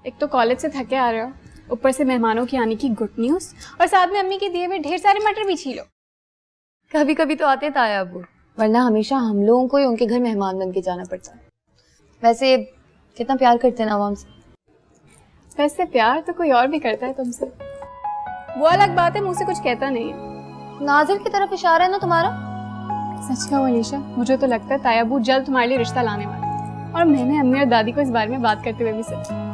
एक तो कॉलेज से थके आ रहे हो, ऊपर से मेहमानों की आने की गुड न्यूज़, और साथ में अम्मी के दिए हुए ढेर सारे मटर भी छीलो। कभी कभी तो आते ताया अब्बू, वरना हमेशा हम लोगों को ही उनके घर मेहमान बन के जाना पड़ता है। वैसे कितना प्यार करते हैं ना आवाम से। वैसे प्यार तो कोई और भी करता है तुमसे, वो अलग बात है, मुंह से कुछ कहता नहीं है। नाजिर की तरफ इशारा है ना तुम्हारा। सच कहो अलीशा, मुझे तो लगता है ताया अब्बू जल्द तुम्हारे लिए रिश्ता लाने वाले हैं। और मैंने अम्मी और दादी को इस बारे में बात करते हुए भी सुना।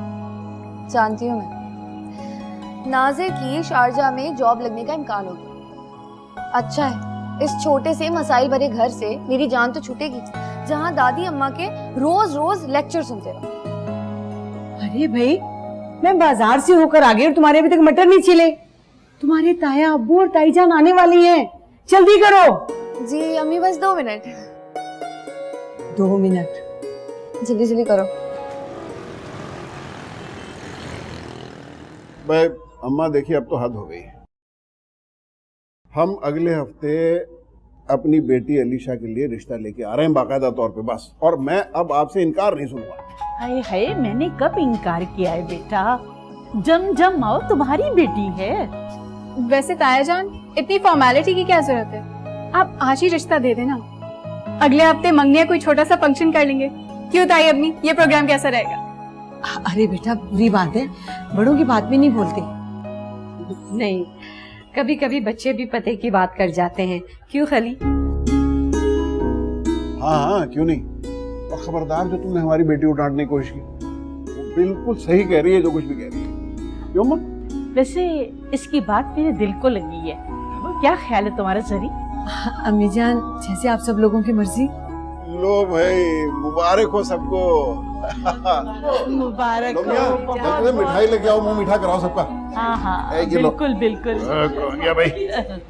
जानती हूँ मैं, नाजिर की शारजा में जॉब लगने का इम्कान हो गया। अच्छा है, इस छोटे से मसाइल भरे घर से मेरी जान तो छूटेगी, जहाँ दादी अम्मा के रोज रोज लेक्चर सुनते रहो। अरे भाई, मैं बाजार से होकर आ गई और तुम्हारे अभी तक मटर नहीं छिले। तुम्हारे ताया अब्बू और ताईजान आने वाली हैं, जल्दी करो। जी अम्मी, बस 2 मिनट। 2 मिनट, जल्दी जल्दी करो। भाई अम्मा देखिए, अब तो हद हो गई। हम अगले हफ्ते अपनी बेटी अलीशा के लिए रिश्ता लेके आ रहे हैं बाकायदा तौर पे, बस। और मैं अब आपसे इनकार नहीं सुनूंगा। हाय हाय, मैंने कब इनकार किया है बेटा? जम जम आओ, तुम्हारी बेटी है। वैसे ताया जान, इतनी फॉर्मेलिटी की क्या जरूरत है? आप आज ही रिश्ता दे देना, अगले हफ्ते मंगनी कोई छोटा सा फंक्शन कर लेंगे। क्यों ताई अम्मी, ये प्रोग्राम कैसा रहेगा? अरे बेटा, बुरी बात है, बड़ों की बात भी नहीं भूलते। नहीं, कभी कभी बच्चे भी पते की बात कर जाते हैं। क्यों खली? हाँ हाँ, क्यों नहीं। और खबरदार, जो तुमने हमारी बेटी को डांटने की कोशिश की, वो बिल्कुल सही कह रही है जो कुछ भी कह रही है। क्यों मां? वैसे इसकी बात मेरे दिल को लगी है। क्या ख्याल है तुम्हारा जरी? अम्मी जान, जैसे आप सब लोगों की मर्जी। लो भाई, मुबारक हो सबको। मुबारक लो मियां, जल्दी से मिठाई लेके आओ, मुंह मीठा कराओ सबका। हाँ हाँ, ये लो। बिल्कुल बिल्कुल। कौन गया भाई?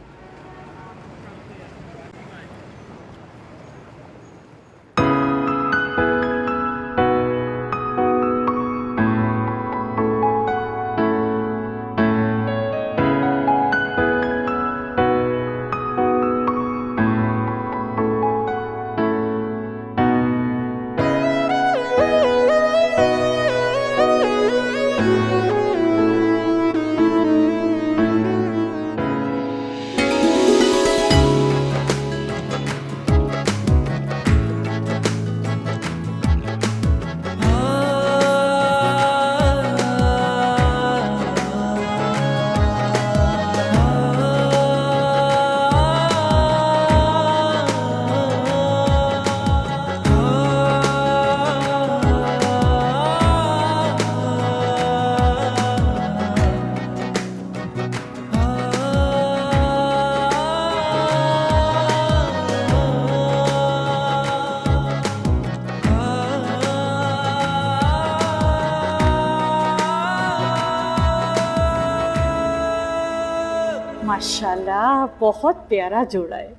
माशाल्लाह, बहुत प्यारा जोड़ा है।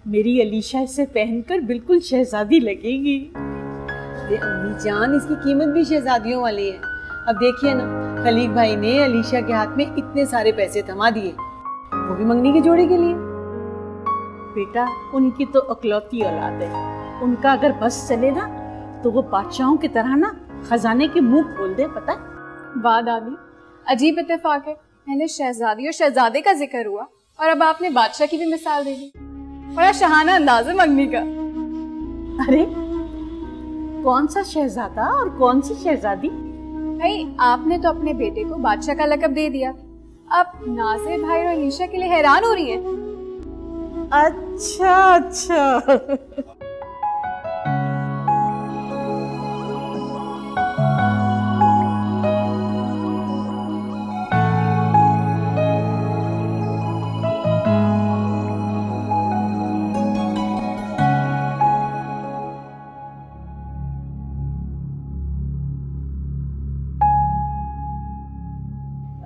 मेरी अलीशा इसे पहनकर बिल्कुल शहजादी लगेगी। अम्मी जान, इसकी कीमत भी शहजादियों वाली है। अब देखिए ना, खलीक भाई ने अलीशा के हाथ में इतने सारे पैसे थमा दिए, वो भी मंगनी के जोड़े के लिए। बेटा, उनकी तो अकलौती औलाद है। उनका अगर बस चले ना, तो वो बादशाहों की तरह ना खजाने के मुंह खोल दे। पता है? वाह दादी, अजीब इत्तेफाक है। पहले शहजादी और शहजादे का जिक्र हुआ और अब आपने बादशाह की भी मिसाल दे दी। बड़ा शहाना अंदाज है मंगनी का। अरे, कौन सा शहजादा और कौन सी शहजादी? भाई, आपने तो अपने बेटे को बादशाह का लक़ब दे दिया, अब नाज़िर भाई और अलीशा के लिए हैरान हो रही हैं। अच्छा अच्छा।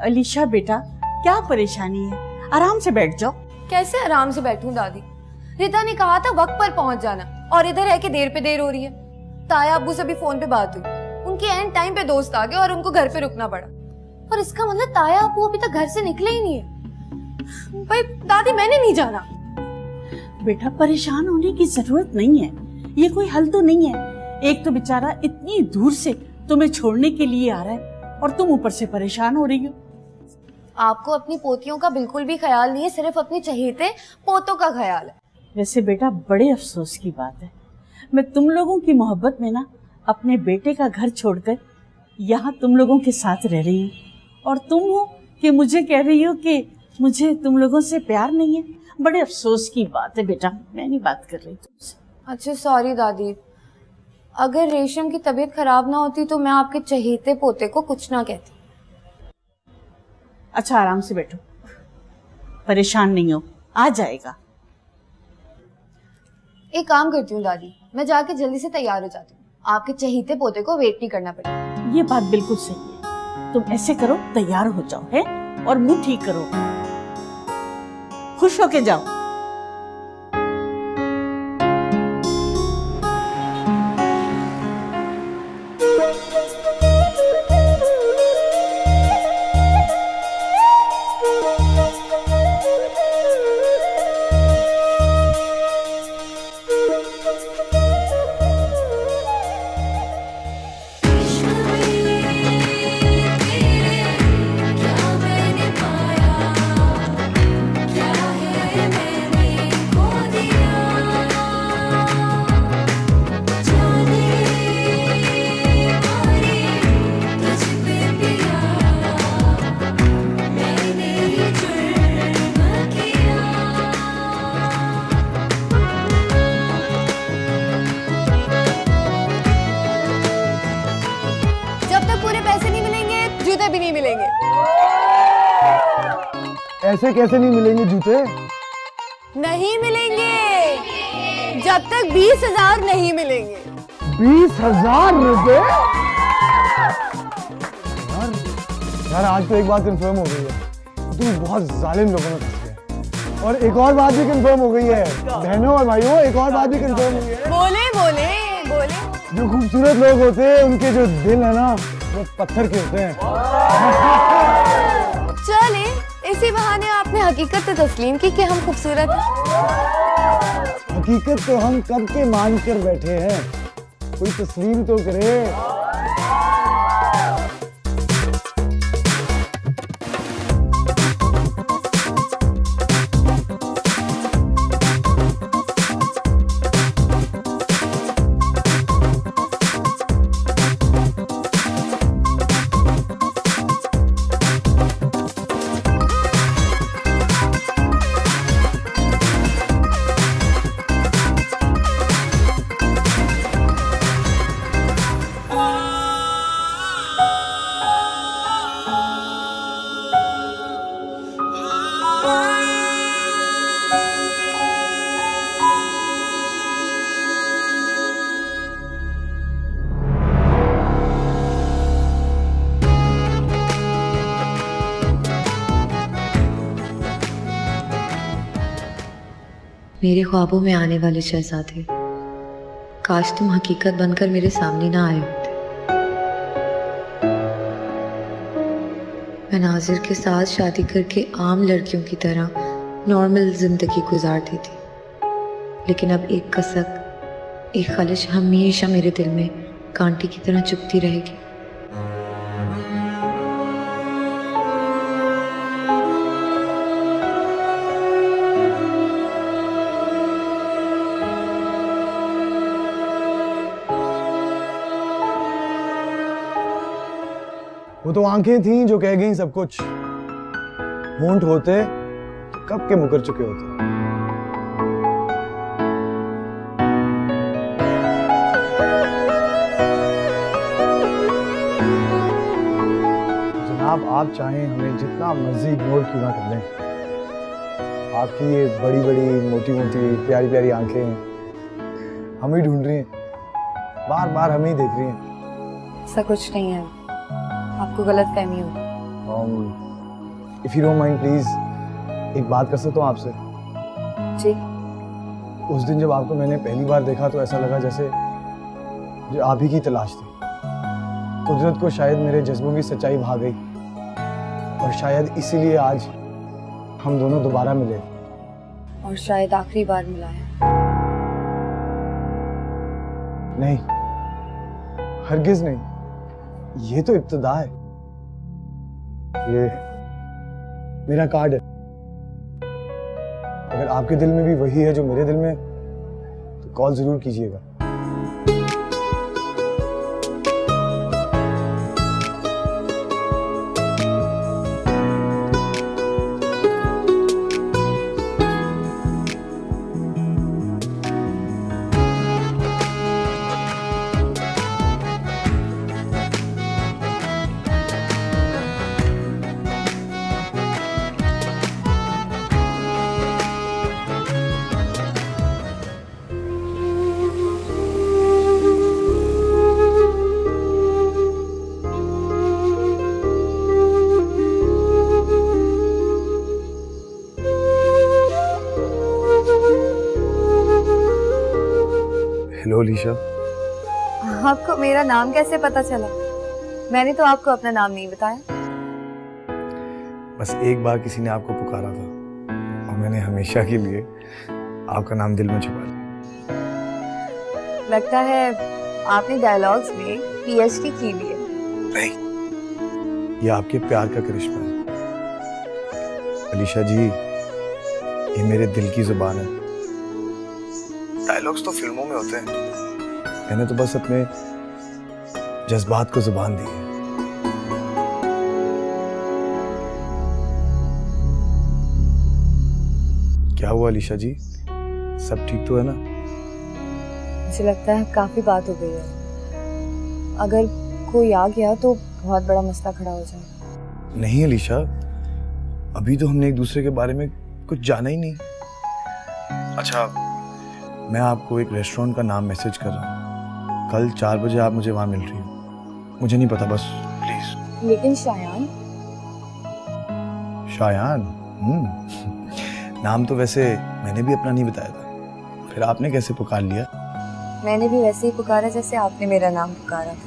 अलीशा बेटा, क्या परेशानी है? आराम से बैठ जाओ। कैसे आराम से बैठूं दादी? रिता ने कहा था वक्त पर पहुंच जाना, और इधर है कि देर पे देर हो रही है। ताया अब्बू से भी फोन पे बात हुई, उनके एंड टाइम पे दोस्त आ गए और उनको घर पे रुकना पड़ा। और इसका मतलब ताया अब्बू अभी तक घर से निकले ही नहीं है। भाई दादी, मैंने नहीं जाना। बेटा, परेशान होने की जरूरत नहीं है, ये कोई हल तो नहीं है। एक तो बेचारा इतनी दूर से तुम्हें छोड़ने के लिए आ रहा है, और तुम ऊपर से परेशान हो रही हो। आपको अपनी पोतियों का बिल्कुल भी ख्याल नहीं है, सिर्फ अपने चहेते पोतों का ख्याल है। वैसे बेटा बड़े अफसोस की बात है, मैं तुम लोगों की मोहब्बत में ना अपने बेटे का घर छोड़कर यहाँ तुम लोगों के साथ रह रही हूँ, और तुम हो कि मुझे कह रही हो कि मुझे तुम लोगों से प्यार नहीं है। बड़े अफसोस की बात है बेटा, मैं नहीं बात कर रही तुमसे। अच्छा सॉरी दादी, अगर रेशम की तबीयत खराब ना होती तो मैं आपके चहेते पोते को कुछ ना कहती। अच्छा आराम से बैठो, परेशान नहीं हो, आ जाएगा। एक काम करती हूँ दादी, मैं जाके जल्दी से तैयार हो जाती हूँ, आपके चहेते पोते को वेट नहीं करना पड़ेगा। ये बात बिल्कुल सही है, तुम ऐसे करो तैयार हो जाओ है, और मुंह ठीक करो, खुश होके जाओ। जूते भी नहीं मिलेंगे। ऐसे कैसे नहीं मिलेंगे जूते? नहीं मिलेंगे जब तक 20,000 नहीं मिलेंगे। 20,000 रुपए? यार आज तो एक बात कंफर्म हो गई है, तुम बहुत जालिम लोगों में फंस गए। और एक और बात भी कंफर्म हो गई है बहनों और भाइयों, एक और बात भी कंफर्म हो गई है। बोले बोले बोले। जो खूबसूरत लोग होते हैं उनके जो दिल है ना वो पत्थर के होते हैं। चले इसी बहाने आपने हकीकत तो तस्लीम की कि हम खूबसूरत हैं। हकीकत तो हम कब के मान कर बैठे हैं, कोई तस्लीम तो करे। मेरे ख्वाबों में आने वाले शहजादे, काश तुम हकीकत बनकर मेरे सामने ना आए होते। मैं नाजिर के साथ शादी करके आम लड़कियों की तरह नॉर्मल जिंदगी गुजारती थी, लेकिन अब एक कसक, एक ख्वाहिश हमेशा मेरे दिल में कांटे की तरह चुभती रहेगी। वो तो आंखें थीं जो कह गईं सब कुछ, होंठ होते कब के मुकर चुके होते। जनाब आप चाहें हमें जितना मर्जी इग्नोर क्यों ना कर लें, आपकी ये बड़ी बड़ी मोटी मोटी प्यारी प्यारी आंखें हमें ढूंढ रही हैं, बार बार हमें ही देख रही हैं। ऐसा कुछ नहीं है, आपको गलत फहमी होगी। If you don't mind please एक बात कर सकता हूँ आपसे? जी। उस दिन जब आपको मैंने पहली बार देखा तो ऐसा लगा जैसे जो आप ही की तलाश थी। कुदरत को शायद मेरे जज्बों की सच्चाई भा गई, और शायद इसीलिए आज हम दोनों दोबारा मिले, और शायद आखिरी बार मिला है। नहीं हरगिज नहीं, ये तो इब्तिदा है। ये मेरा कार्ड है। अगर आपके दिल में भी वही है जो मेरे दिल में, तो कॉल जरूर कीजिएगा। हेलो अलीशा। आपको मेरा नाम कैसे पता चला? मैंने तो आपको अपना नाम नहीं बताया। बस एक बार किसी ने आपको पुकारा था और मैंने हमेशा के लिए आपका नाम दिल में छुपा लिया। लगता है आपने डायलॉग्स में पीएचडी की भी है। नहीं, ये आपके प्यार का करिश्मा है अलीशा जी। ये मेरे दिल की जुबान है। डायलॉग्स तो फिल्मों में होते हैं, मैंने तो बस अपने जज्बात को जुबान दी है। क्या हुआ अलीशा जी, सब ठीक तो है ना? मुझे लगता है काफी बात हो गई है। अगर कोई आ गया तो बहुत बड़ा मसला खड़ा हो जाए। नहीं अलीशा, अभी तो हमने एक दूसरे के बारे में कुछ जाना ही नहीं। अच्छा, मैं आपको एक रेस्टोरेंट का नाम मैसेज कर रहा हूँ, कल 4 बजे आप मुझे वहाँ मिल रही हो। मुझे नहीं पता, बस प्लीज। लेकिन शायान? शायान? नाम तो वैसे मैंने भी अपना नहीं बताया था, फिर आपने कैसे पुकार लिया? मैंने भी वैसे ही पुकारा जैसे आपने मेरा नाम पुकारा था।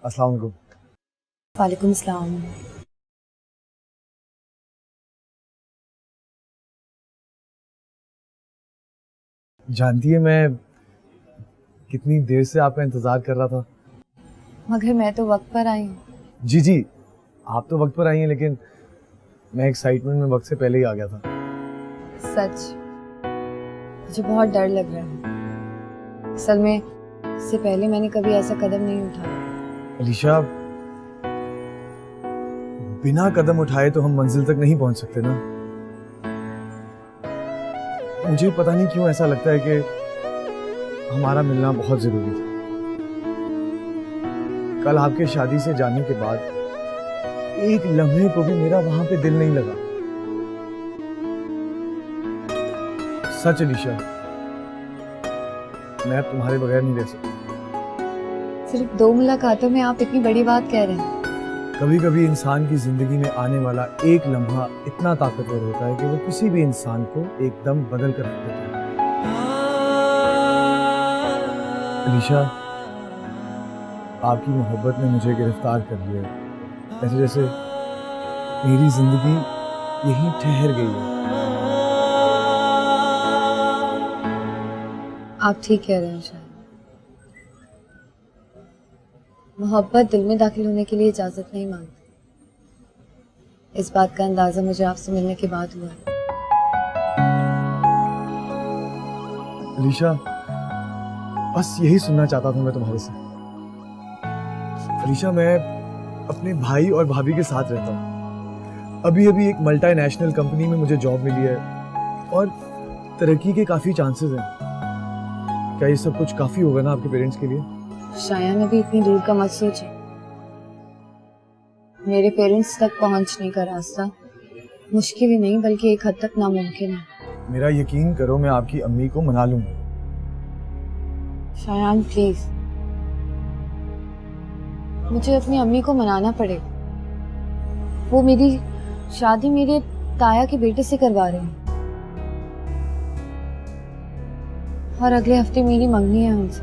अस्सलाम वालेकुम। वालेकुम सलाम। जानती है मैं कितनी देर से आपका इंतजार कर रहा था। मगर मैं तो वक्त पर आई हूँ। जी जी, आप तो वक्त पर आई हैं, लेकिन मैं एक्साइटमेंट में वक्त से पहले ही आ गया था। सच मुझे बहुत डर लग रहा है। असल में इससे पहले मैंने कभी ऐसा कदम नहीं उठाया। अलीशा, बिना कदम उठाए तो हम मंजिल तक नहीं पहुंच सकते ना। मुझे पता नहीं क्यों ऐसा लगता है कि हमारा मिलना बहुत जरूरी था। कल आपके शादी से जाने के बाद एक लम्हे को भी मेरा वहां पे दिल नहीं लगा। सच अलीशा, मैं अब तुम्हारे बगैर नहीं रह सकता। सिर्फ 2 मुलाकातों में आप इतनी बड़ी बात कह रहे हैं। कभी कभी इंसान की जिंदगी में आने वाला एक लम्हा इतना ताकतवर होता है कि वो किसी भी इंसान को एकदम बदल कर रख देता है। अलीशा, आपकी मोहब्बत ने मुझे गिरफ्तार कर लिया है, ऐसे जैसे मेरी जिंदगी यहीं ठहर गई है। आप ठीक कह रहे हैं शायद। मोहब्बत दिल में दाखिल होने के लिए इजाजत नहीं मांगती। इस बात का अंदाजा मुझे आपसे मिलने के बाद हुआ है। अलीशा, बस यही सुनना चाहता था मैं तुम्हारे से। अलीशा, मैं अपने भाई और भाभी के साथ रहता हूँ। अभी अभी एक मल्टीनेशनल कंपनी में मुझे जॉब मिली है और तरक्की के काफ़ी चांसेस हैं। क्या ये सब कुछ काफ़ी होगा ना आपके पेरेंट्स के लिए? शायद अभी इतनी दूर का मत सोचे। मेरे पेरेंट्स तक पहुंचने का रास्ता मुश्किल ही नहीं बल्कि एक हद तक नामुमकिन है। मेरा यकीन करो, मैं आपकी अम्मी को मना लूंगा। शायान प्लीज, मुझे अपनी अम्मी को मनाना पड़ेगा। वो मेरी शादी मेरे ताया के बेटे से करवा रहे हैं और अगले हफ्ते मेरी मंगनी है उनसे।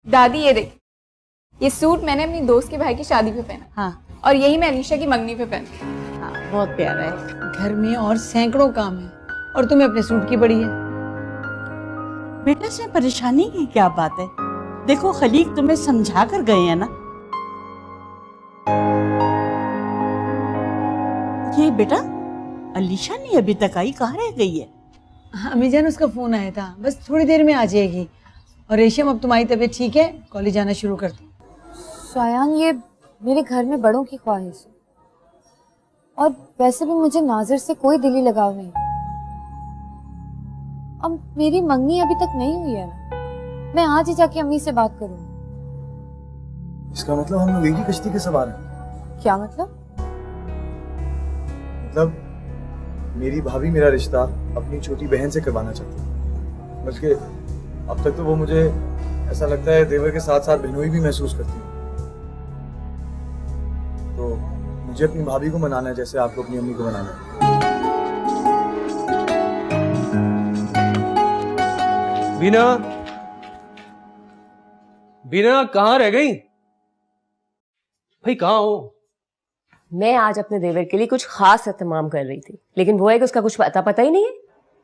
दादी ये देख, ये सूट मैंने अपनी दोस्त के भाई की शादी पे पहना हाँ और यही मैं अलीशा की मंगनी पे पहना। हाँ, बहुत प्यारा है। घर में और सैकड़ों काम है और तुम्हें अपने सूट की पड़ी है। बेटा से परेशानी की क्या बात है? देखो खलीक तुम्हें समझा कर गए हैं ना। ये बेटा अलीशा नहीं अभी तक आई, कहाँ रह गई है? अम्मी जान, उसका फोन आया था, बस थोड़ी देर में आ जाएगी। और रेशम, अब तुम्हारी तबीयत ठीक है? कॉलेज जाना शुरू कर दो। शायान, ये मेरे घर में बड़ों की ख्वाहिश है और वैसे भी मुझे नाजिर से कोई दिली लगाव नहीं। अब मेरी मंगनी अभी तक नहीं हुई है ना, मैं आज ही जाके अम्मी से बात करूंगी। इसका मतलब हम लोग एक ही कश्ती के सवार हैं। क्या मतलब? मतलब मेरी भाभी मेरा रिश्ता अपनी छोटी बहन से करवाना चाहती है, बल्कि अब तक तो वो मुझे ऐसा लगता है देवर के साथ साथ बहनोई भी महसूस करती है। तो मुझे अपनी भाभी को मनाना है जैसे आपको अपनी अम्मी को मनाना है। बीना, बीना कहाँ रह गई भाई? कहाँ हो? मैं आज अपने देवर के लिए कुछ खास एहतमाम कर रही थी, लेकिन वो है कि उसका कुछ पता ही नहीं है।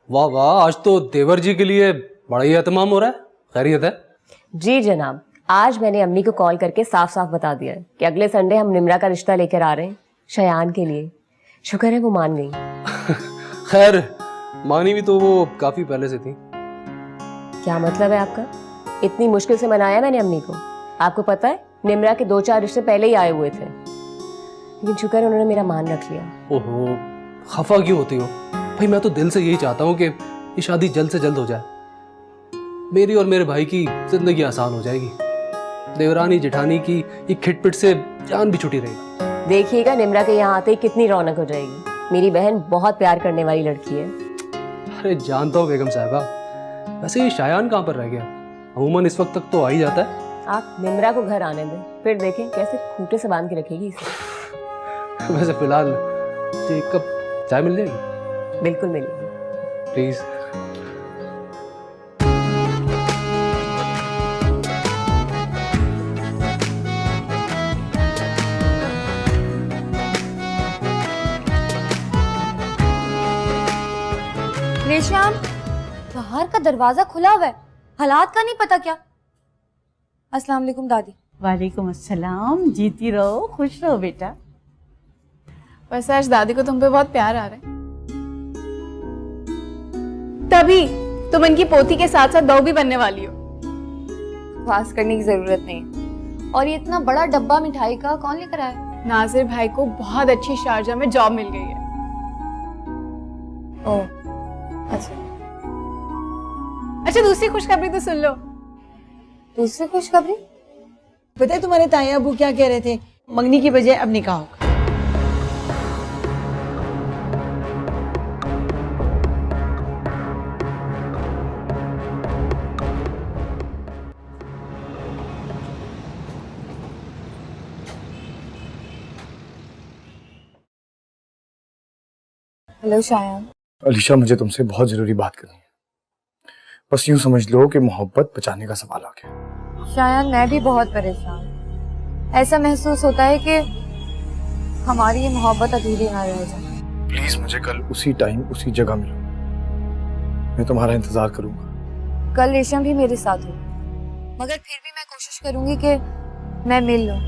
वाह वाह, आज तो देवर जी के लिए बड़ा ही एहतमाम हो रहा है। खैरियत है? जी जनाब, आज मैंने अम्मी को कॉल करके साफ साफ बता दिया है कि अगले संडे हम निम्रा का रिश्ता लेकर आ रहे हैं शयान के लिए। शुक्र है वो मान गई। खैर, मानी भी तो वो काफी पहले से थी। क्या मतलब है आपका? इतनी मुश्किल से मनाया मैंने अम्मी को। आपको पता है निम्रा के 2-4 रिश्ते पहले ही आए हुए थे, लेकिन शुक्र है उन्होंने मेरा मान रख लिया। ओहो, खफा क्यों होती हो भाई? मैं तो दिल से यही चाहता हूँ कि ये शादी जल्द से जल्द हो जाए। मेरी और मेरे भाई की जिंदगी आसान हो जाएगी। देवरानी जेठानी की ये खिटपिट से जान भी छुटी रहेगी। देखिएगा निम्रा के यहाँ आते ही कितनी रौनक हो जाएगी। मेरी बहन बहुत प्यार करने वाली लड़की है। अरे जानता हूँ बेगम साहबा, वैसे ये शायान कहाँ पर रह गया? अमूमन इस वक्त तक तो आ ही जाता है। आप निम्रा को घर आने दें, फिर देखें कैसे खूंटे से बांध के रखेगी इसे। वैसे फिलहाल एक कप चाय मिल जाएगी? बिल्कुल मिलेगी। प्लीज। रेशम, बाहर का दरवाजा खुला हुआ है, हालात का नहीं पता क्या। अस्सलाम वालेकुम दादी। वालेकुम अस्सलाम, जीती रहो, खुश रहो बेटा। वैसे आज दादी को तुम पे बहुत प्यार आ रहा है, तभी तुम इनकी पोती के साथ साथ बहू भी बनने वाली हो। बकवास करने की जरूरत नहीं। और ये इतना बड़ा डब्बा मिठाई का कौन लेकर आया? नाजिर भाई को बहुत अच्छी शारजा में जॉब मिल गई है। ओह अच्छा, अच्छा दूसरी खुशखबरी तो सुन लो। दूसरी खुशखबरी? पता है तुम्हारे ताया अबू क्या कह रहे थे? मंगनी की बजाय अब निकाह होगा। हेलो शायान। अलीशा, मुझे तुमसे बहुत जरूरी बात करनी है। बस यूं समझ लो कि मोहब्बत बचाने का सवाल आ गया। शायान, मैं भी बहुत परेशान। ऐसा महसूस होता है कि हमारी ये मोहब्बत अधूरी ना रह जाए। प्लीज मुझे कल उसी टाइम उसी जगह मिलो, मैं तुम्हारा इंतजार करूंगा। कल रेशम भी मेरे साथ होगी, मगर फिर भी मैं कोशिश करूंगी कि मैं मिल लूं,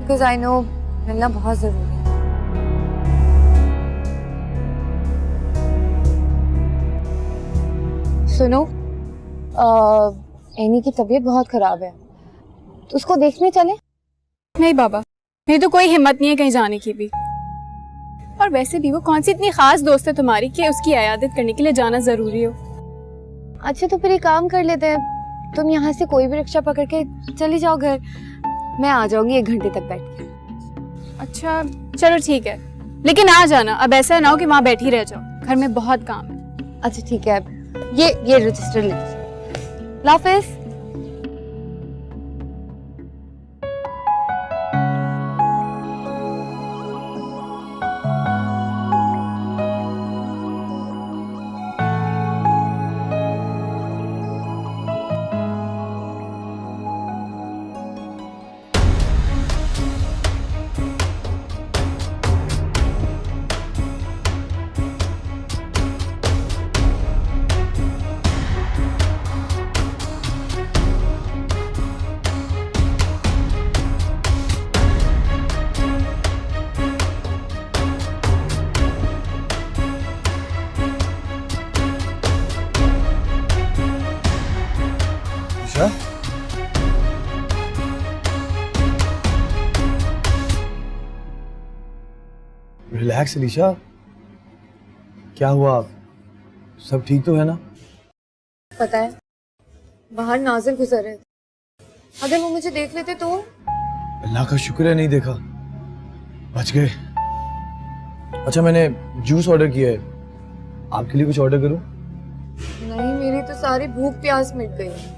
बिकॉज आई नो मिलना बहुत जरूरी है। सुनो, एनी की तबीयत बहुत खराब है, तो उसको देखने चले? नहीं बाबा, मेरी तो कोई हिम्मत नहीं है कहीं जाने की भी। और वैसे भी वो कौन सी इतनी खास दोस्त है तुम्हारी कि उसकी इयादत करने के लिए जाना जरूरी हो। अच्छा तो फिर एक काम कर लेते हैं, तुम यहाँ से कोई भी रिक्शा पकड़ के चली जाओ घर, मैं आ जाऊंगी 1 घंटे तक बैठ के। अच्छा चलो ठीक है, लेकिन आ जाना, अब ऐसा ना हो कि वहाँ बैठी रह जाओ, घर में बहुत काम है। अच्छा ठीक है, ये रजिस्टर ले लीजिए। लाफिज। अलीशा, रिलैक्स अलीशा, क्या हुआ? सब ठीक तो है ना? पता है बाहर नाजिर गुजर रहे थे, अगर वो मुझे देख लेते तो। अल्लाह का शुक्र है नहीं देखा, बच गए। अच्छा मैंने जूस ऑर्डर किया है, आपके लिए कुछ ऑर्डर करूं? नहीं, मेरी तो सारी भूख प्यास मिट गई।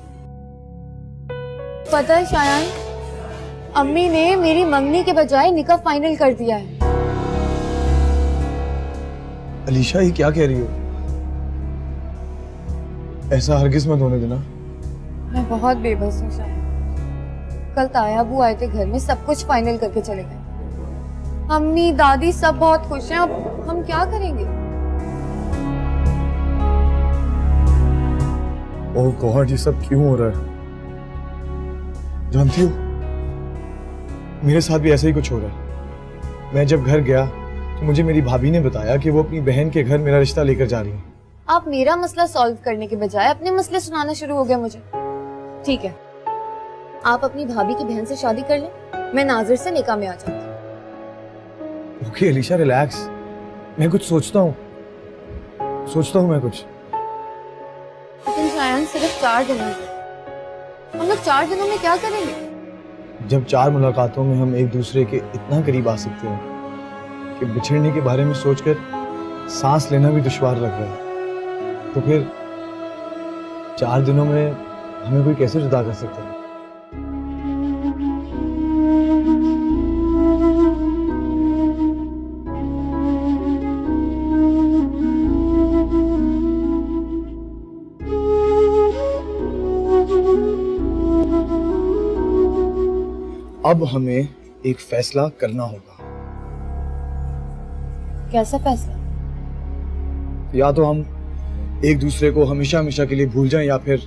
पता है शायान, अम्मी ने मेरी मंगनी के बजाय निकाह फाइनल कर दिया है। अलीशा ये क्या कह रही हो? ऐसा हरगिज मत होने देना। मैं बहुत बेबस हूँ शायान। कल तायाबू आए थे घर में, सब कुछ फाइनल करके चले गए। अम्मी दादी सब बहुत खुश हैं, अब हम क्या करेंगे? ओह गॉड, ये सब क्यों हो रहा है? जानती हो, मेरे साथ भी ऐसा ही कुछ हो रहा है। मैं जब घर गया तो मुझे मेरी भाभी ने बताया कि वो अपनी बहन के घर मेरा रिश्ता लेकर जा रही है। आप मेरा मसला सॉल्व करने के बजाय अपने मसले सुनाना शुरू हो गया मुझे। ठीक है, आप अपनी भाभी की बहन से शादी कर लें, मैं नाजिर से निकाह में आ जाऊंगी। ओके अलीशा रिलैक्स, मैं कुछ सोचता हूँ मैं कुछ। लेकिन शायद सिर्फ 4 दिन हैं। हम लोग 4 दिनों में क्या करेंगे? जब 4 मुलाकातों में हम एक दूसरे के इतना करीब आ सकते हैं कि बिछड़ने के बारे में सोचकर सांस लेना भी दुश्वार लग रहा है, तो फिर 4 दिनों में हमें कोई कैसे जुदा कर सकता है? अब हमें एक फैसला करना होगा। कैसा फैसला? या तो हम एक दूसरे को हमेशा हमेशा के लिए भूल जाएं, या फिर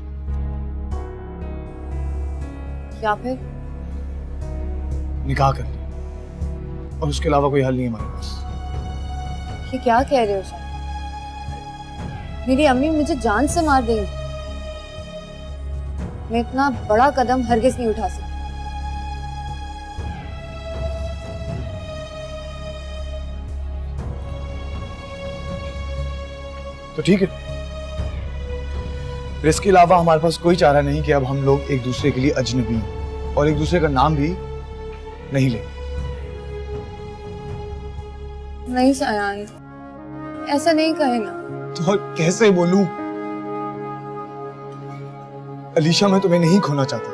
निकाह कर लें, और उसके अलावा कोई हल नहीं है हमारे पास। ये क्या कह रहे हो शायद? मेरी अम्मी मुझे जान से मार देंगी। मैं इतना बड़ा कदम हरगिज नहीं उठा सकती। तो ठीक है, फिर इसके अलावा हमारे पास कोई चारा नहीं कि अब हम लोग एक दूसरे के लिए अजनबी हैं और एक दूसरे का नाम भी नहीं लेंगे। नहीं शायान, ऐसा नहीं कहे ना। तो कैसे बोलूं? अलीशा, मैं तुम्हें नहीं खोना चाहता,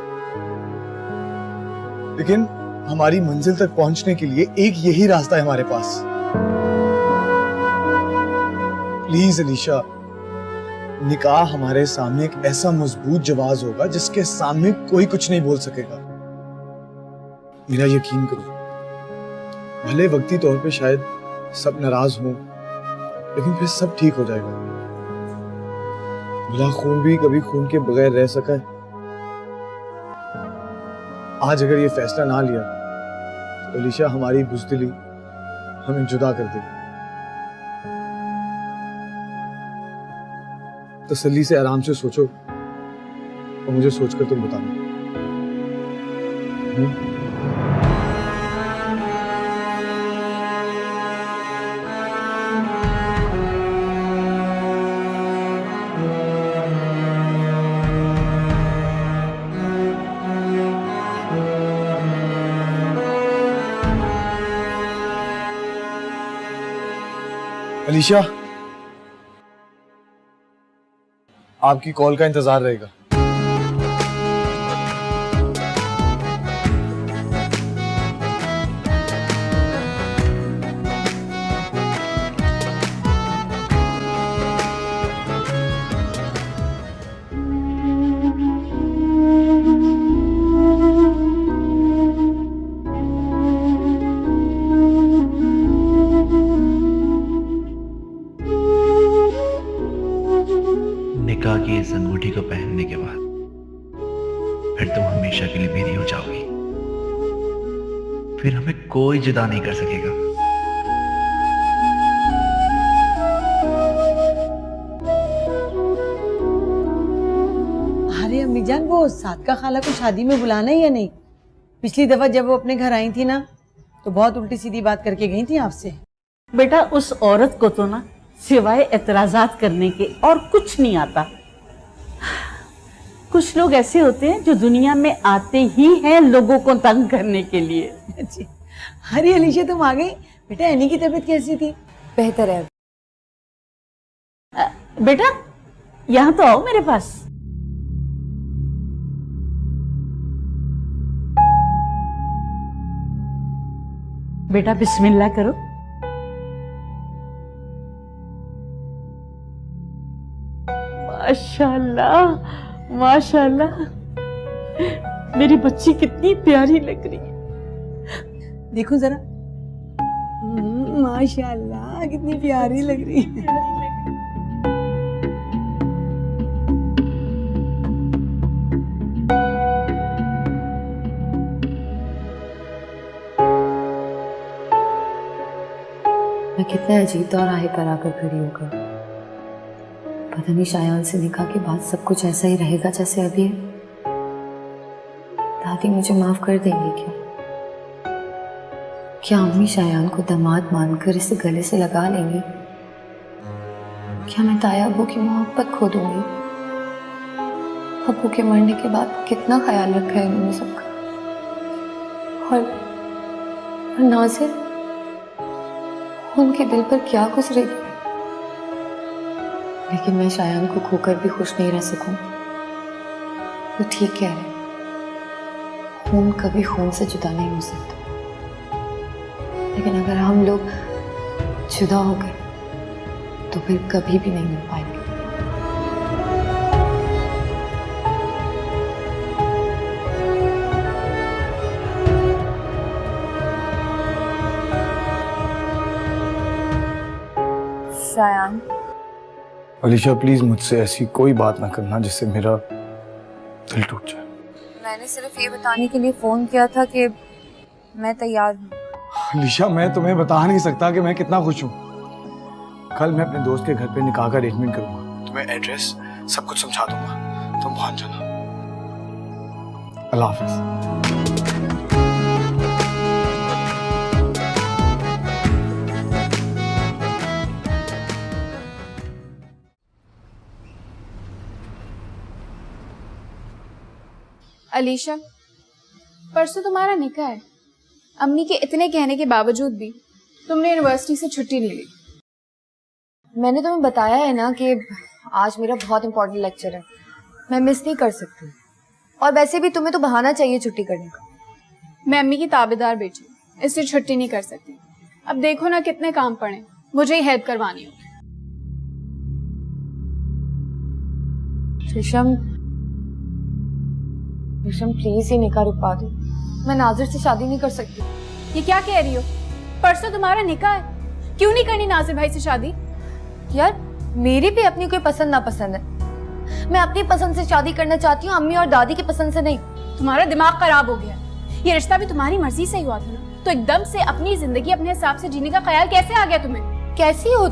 लेकिन हमारी मंजिल तक पहुंचने के लिए एक यही रास्ता है हमारे पास। प्लीज अलीशा, निकाह हमारे सामने एक ऐसा मजबूत जवाब होगा जिसके सामने कोई कुछ नहीं बोल सकेगा। मेरा यकीन करो, भले वक्ती तौर पे शायद सब नाराज हों, लेकिन फिर सब ठीक हो जाएगा। भला खून भी कभी खून के बगैर रह सका है? आज अगर ये फैसला ना लिया तो अलीशा हमारी बुज़दिली हमें जुदा कर देगी। तसल्ली से आराम से सोचो और मुझे सोचकर तुम बताना। अलीशा, आपकी कॉल का इंतजार रहेगा। निकाह की इस अंगूठी को पहनने के बाद फिर तुम हमेशा के लिए मेरी हो जाओगी। फिर हमें कोई जुदा नहीं कर सकेगा। अरे अम्मी जान, वो सादका खाला को शादी में बुलाना है या नहीं? पिछली दफा जब वो अपने घर आई थी ना, तो बहुत उल्टी सीधी बात करके गई थी आपसे। बेटा उस औरत को तो ना सिवाय एतराजात करने के और कुछ नहीं आता। कुछ लोग ऐसे होते हैं जो दुनिया में आते ही हैं लोगों को तंग करने के लिए। अरे अलीशा, तुम आ गई। बेटा एनी की तबीयत कैसी थी? बेहतर है। बेटा यहाँ तो आओ मेरे पास। बेटा बिस्मिल्लाह करो। माशाल्लाह माशाल्लाह, मेरी बच्ची कितनी प्यारी लग रही है। देखो जरा, माशाल्लाह कितनी प्यारी लग रही है। मैं कितने अजीब दौराहे पर आकर खड़ी होकर, पता नहीं शायान से निकाह के बाद सब कुछ ऐसा ही रहेगा जैसे अभी है। दादी मुझे माफ कर देंगी क्या? क्या अम्मी शायान को दामाद मानकर इसे गले से लगा लेंगी? क्या मैं ताया अब्बू की मोहब्बत खो दूंगी? अब्बू के मरने के बाद कितना ख्याल रखा है उन्होंने सबका। और नाज़िर, उनके दिल पर क्या गुजरेगी? लेकिन मैं शायान को खोकर भी खुश नहीं रह सकूं। वो ठीक कह रहे, खून कभी खून से जुदा नहीं हो सकता। लेकिन अगर हम लोग जुदा हो गए तो फिर कभी भी नहीं मिल पाएंगे। शायान, अलीशा प्लीज मुझसे ऐसी कोई बात ना करना जिससे मेरा दिल टूट जाए। मैंने सिर्फ ये बताने के लिए फोन किया था कि मैं तैयार हूँ। अलीशा, मैं तुम्हें बता नहीं सकता कि मैं कितना खुश हूँ। कल मैं अपने दोस्त के घर पे निकाह का अरेंजमेंट करूंगा। तुम्हें एड्रेस सब कुछ समझा दूंगा, तुम पहुंच जाना। अल्लाह हाफिज। अलीशा, परसों तुम्हारा निकाह है। अम्मी के इतने कहने के बावजूद भी तुमने यूनिवर्सिटी से छुट्टी ले ली। मैंने तुम्हें बताया है ना कि आज मेरा बहुत इंपॉर्टेंट लेक्चर है, मैं मिस नहीं कर सकती। और वैसे भी तुम्हें तो बहाना चाहिए छुट्टी करने का। मैं अम्मी की ताबेदार बेटी हूँ, इसलिए छुट्टी नहीं कर सकती। अब देखो ना कितने काम पड़े, मुझे ही हेल्प करवानी होगी। रेशम प्लीज ये निकाह रुकवा दो। मैं नाजिर से शादी नहीं कर सकती। ये क्या कह रही हो? परसों तुम्हारा निकाह है, क्यों नहीं करनी नाजिर भाई से शादी? यार मेरी भी अपनी कोई पसंद नापसंद है। मैं अपनी पसंद से शादी करना चाहती हूँ, अम्मी और दादी की पसंद से नहीं। तुम्हारा दिमाग खराब हो गया। ये रिश्ता भी तुम्हारी मर्जी से ही हुआ था ना। तो एकदम से अपनी जिंदगी अपने हिसाब से जीने का ख्याल कैसे आ गया तुम्हें? कैसी हो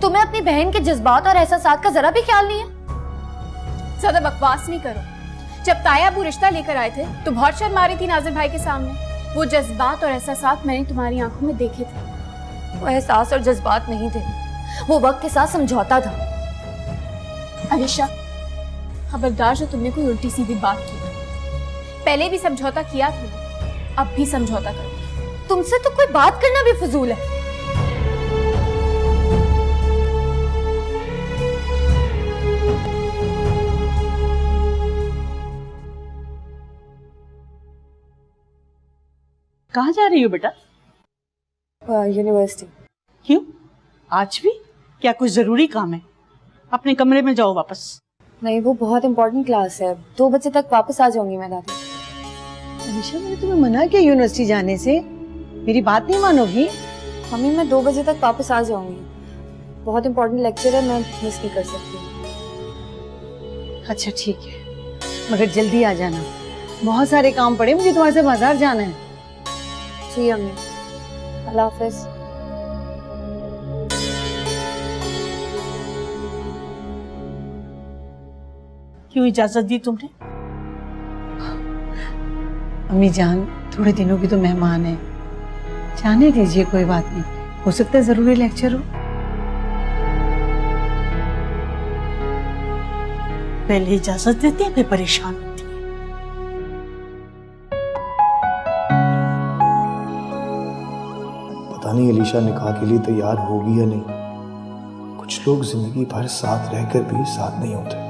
तुम्हें अपनी बहन के जज्बात और एहसासात का जरा भी ख्याल नहीं है? ज्यादा बकवास नहीं करो। जब ताया अबू रिश्ता लेकर आए थे तो बहुत शर्म आ रही थी नाजिर भाई के सामने। वो जज्बात और एहसासात मैंने तुम्हारी आंखों में देखे थे। वो एहसास और जज्बात नहीं थे, वो वक्त के साथ समझौता था। अलीशा, खबरदार जो तुमने कोई उल्टी सीधी बात की। पहले भी समझौता किया था, अब भी समझौता करो। तुमसे तो कोई बात करना भी फजूल है। कहाँ जा रही हो बेटा? यूनिवर्सिटी। क्यों? आज भी? क्या कुछ जरूरी काम है? अपने कमरे में जाओ वापस। नहीं, वो बहुत इंपॉर्टेंट क्लास है। 2 बजे तक वापस आ जाऊंगी मैं दादी। अलीशा, मैंने तुम्हें मना किया यूनिवर्सिटी जाने से, मेरी बात नहीं मानोगी? मम्मी, मैं 2 बजे तक वापस आ जाऊंगी। बहुत इंपॉर्टेंट लेक्चर है, मैं मिस नहीं कर सकती। अच्छा ठीक है, मगर जल्दी आ जाना, बहुत सारे काम पड़े मुझे, तुम्हारे से बाजार जाना है। जी अम्मी, अल्लाह हाफिज। क्यों इजाजत दी तुमने? अम्मी जान, थोड़े दिनों की तो मेहमान है, जाने दीजिए, कोई बात नहीं, हो सकता है जरूरी लेक्चर हो। पहले इजाजत देती है, फिर परेशान होती है। पता नहीं अलीशा निकाह के लिए तैयार होगी या नहीं। कुछ लोग जिंदगी भर साथ रहकर भी साथ नहीं होते,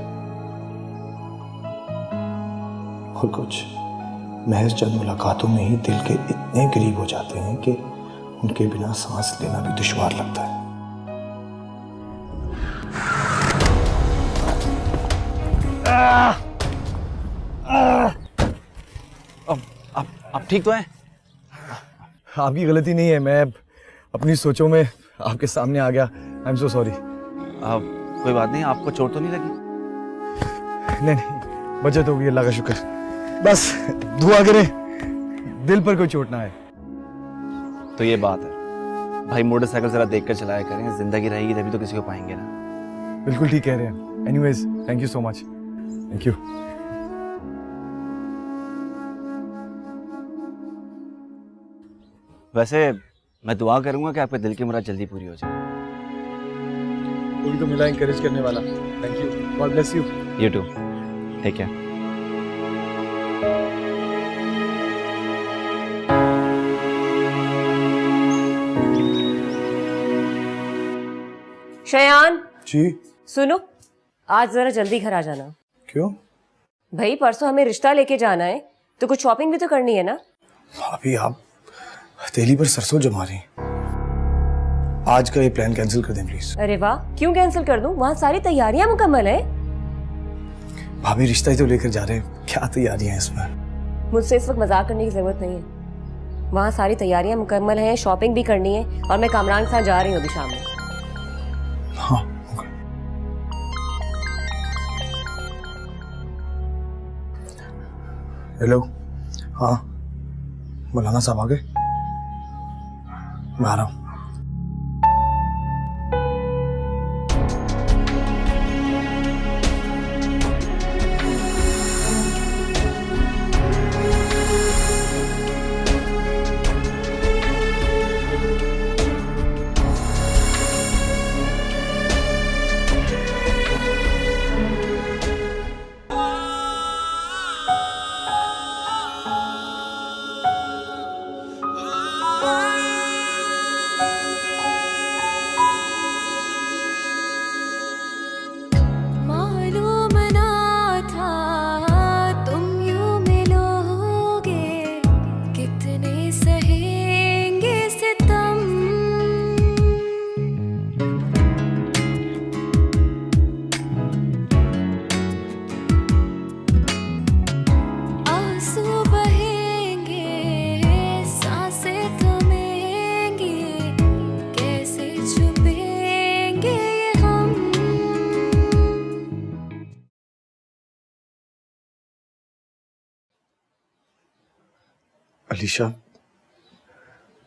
और कुछ महज चंद मुलाकातों में ही दिल के इतने करीब हो जाते हैं कि उनके बिना सांस लेना भी दुश्वार लगता है। आप ठीक तो हैं? आपकी गलती नहीं है, मैं अपनी सोचों में आपके सामने आ गया। I am so sorry. कोई बात नहीं, आपको चोट तो नहीं लगी? नहीं, बचत हो गई, अल्लाह का शुक्र। बस दुआ करें दिल पर कोई चोट ना आए। तो ये बात है भाई, मोटरसाइकिल जरा देख कर चलाया करें, जिंदगी रहेगी तभी तो किसी को पाएंगे ना। बिल्कुल ठीक कह रहे हैं। Anyways, thank you so much. Thank you. वैसे मैं दुआ करूंगा कि आपके दिल की मुराद जल्दी पूरी हो जाए। कोई तो मिला एनकरेज करने वाला। Thank you, god bless you. You too, ठीक है। शयान जी। सुनो, आज जरा जल्दी घर आ जाना। क्यों? भाई परसों हमें रिश्ता लेके जाना है, तो कुछ शॉपिंग भी तो करनी है ना। अभी आप तेली पर सरसों जमा रही हैं। आज का ये प्लान कैंसिल कर दें प्लीज। अरे वाह, क्यों कैंसिल कर दूं? वहाँ सारी तैयारियां मुकम्मल है। भाभी रिश्ता ही तो लेकर जा रहे हैं, क्या तैयारियां हैं इसमें? मुझसे इस वक्त मजाक करने की जरूरत नहीं है। वहाँ सारी तैयारियां मुकम्मल हैं, शॉपिंग भी करनी है, और मैं कामरान के साथ जा रही हूँ अभी शाम में। हाँ, ओके। हेलो, हाँ मौलाना साहब आ गए? मैं आ रहा हूँ। अलीशा,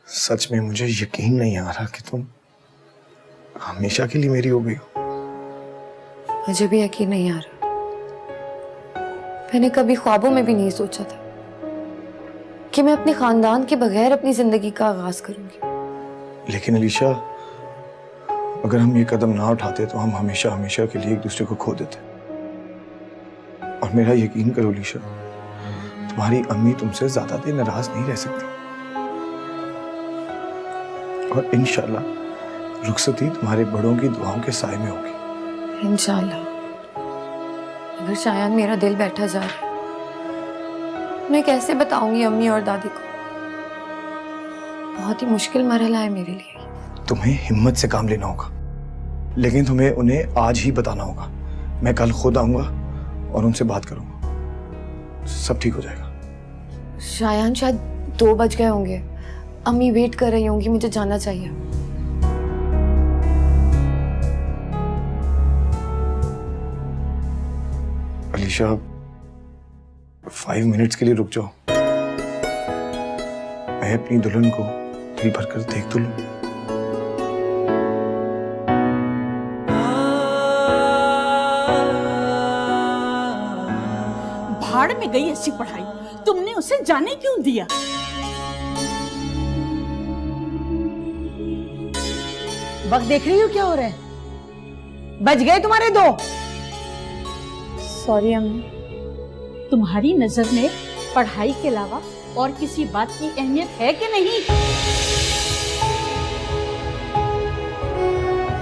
सच में मुझे यकीन नहीं आ रहा कि तुम हमेशा के लिए मेरी हो गई हो। मुझे भी यकीन नहीं आ रहा। मैंने कभी ख्वाबों में भी नहीं सोचा था कि मैं अपने खानदान के बगैर अपनी जिंदगी का आगाज करूंगी। लेकिन अलीशा, अगर हम ये कदम ना उठाते तो हम हमेशा हमेशा के लिए एक दूसरे को खो देते। और मेरा यकीन करो अलीशा, तुम्हारी अम्मी तुमसे ज्यादा देर नाराज नहीं रह सकती। और इंशाल्लाह रुखसती तुम्हारे बड़ों की दुआओं के साए में होगी। इंशाल्लाह। अगर शायद मेरा दिल बैठा जा रहा है, मैं कैसे बताऊंगी अम्मी और दादी को। बहुत ही मुश्किल मरहला है मेरे लिए। तुम्हें हिम्मत से काम लेना होगा, लेकिन तुम्हें उन्हें आज ही बताना होगा। मैं कल खुद आऊंगा और उनसे बात करूंगा, सब ठीक हो जाएगा। शायद 2 बज गए होंगे। अम्मी वेट कर रही होंगी, मुझे जाना चाहिए। अलीशा, 5 मिनट्स के लिए रुक जाओ। मैं अपनी दुल्हन को दिल भर कर देख तो लूं। भाड़ में गई ऐसी पढ़ाई, तुमने उसे जाने क्यों दिया? वक्त देख रही हो क्या हो रहा है? बज गए तुम्हारे 2। सॉरी अम्मी। तुम्हारी नजर में पढ़ाई के अलावा और किसी बात की अहमियत है कि नहीं?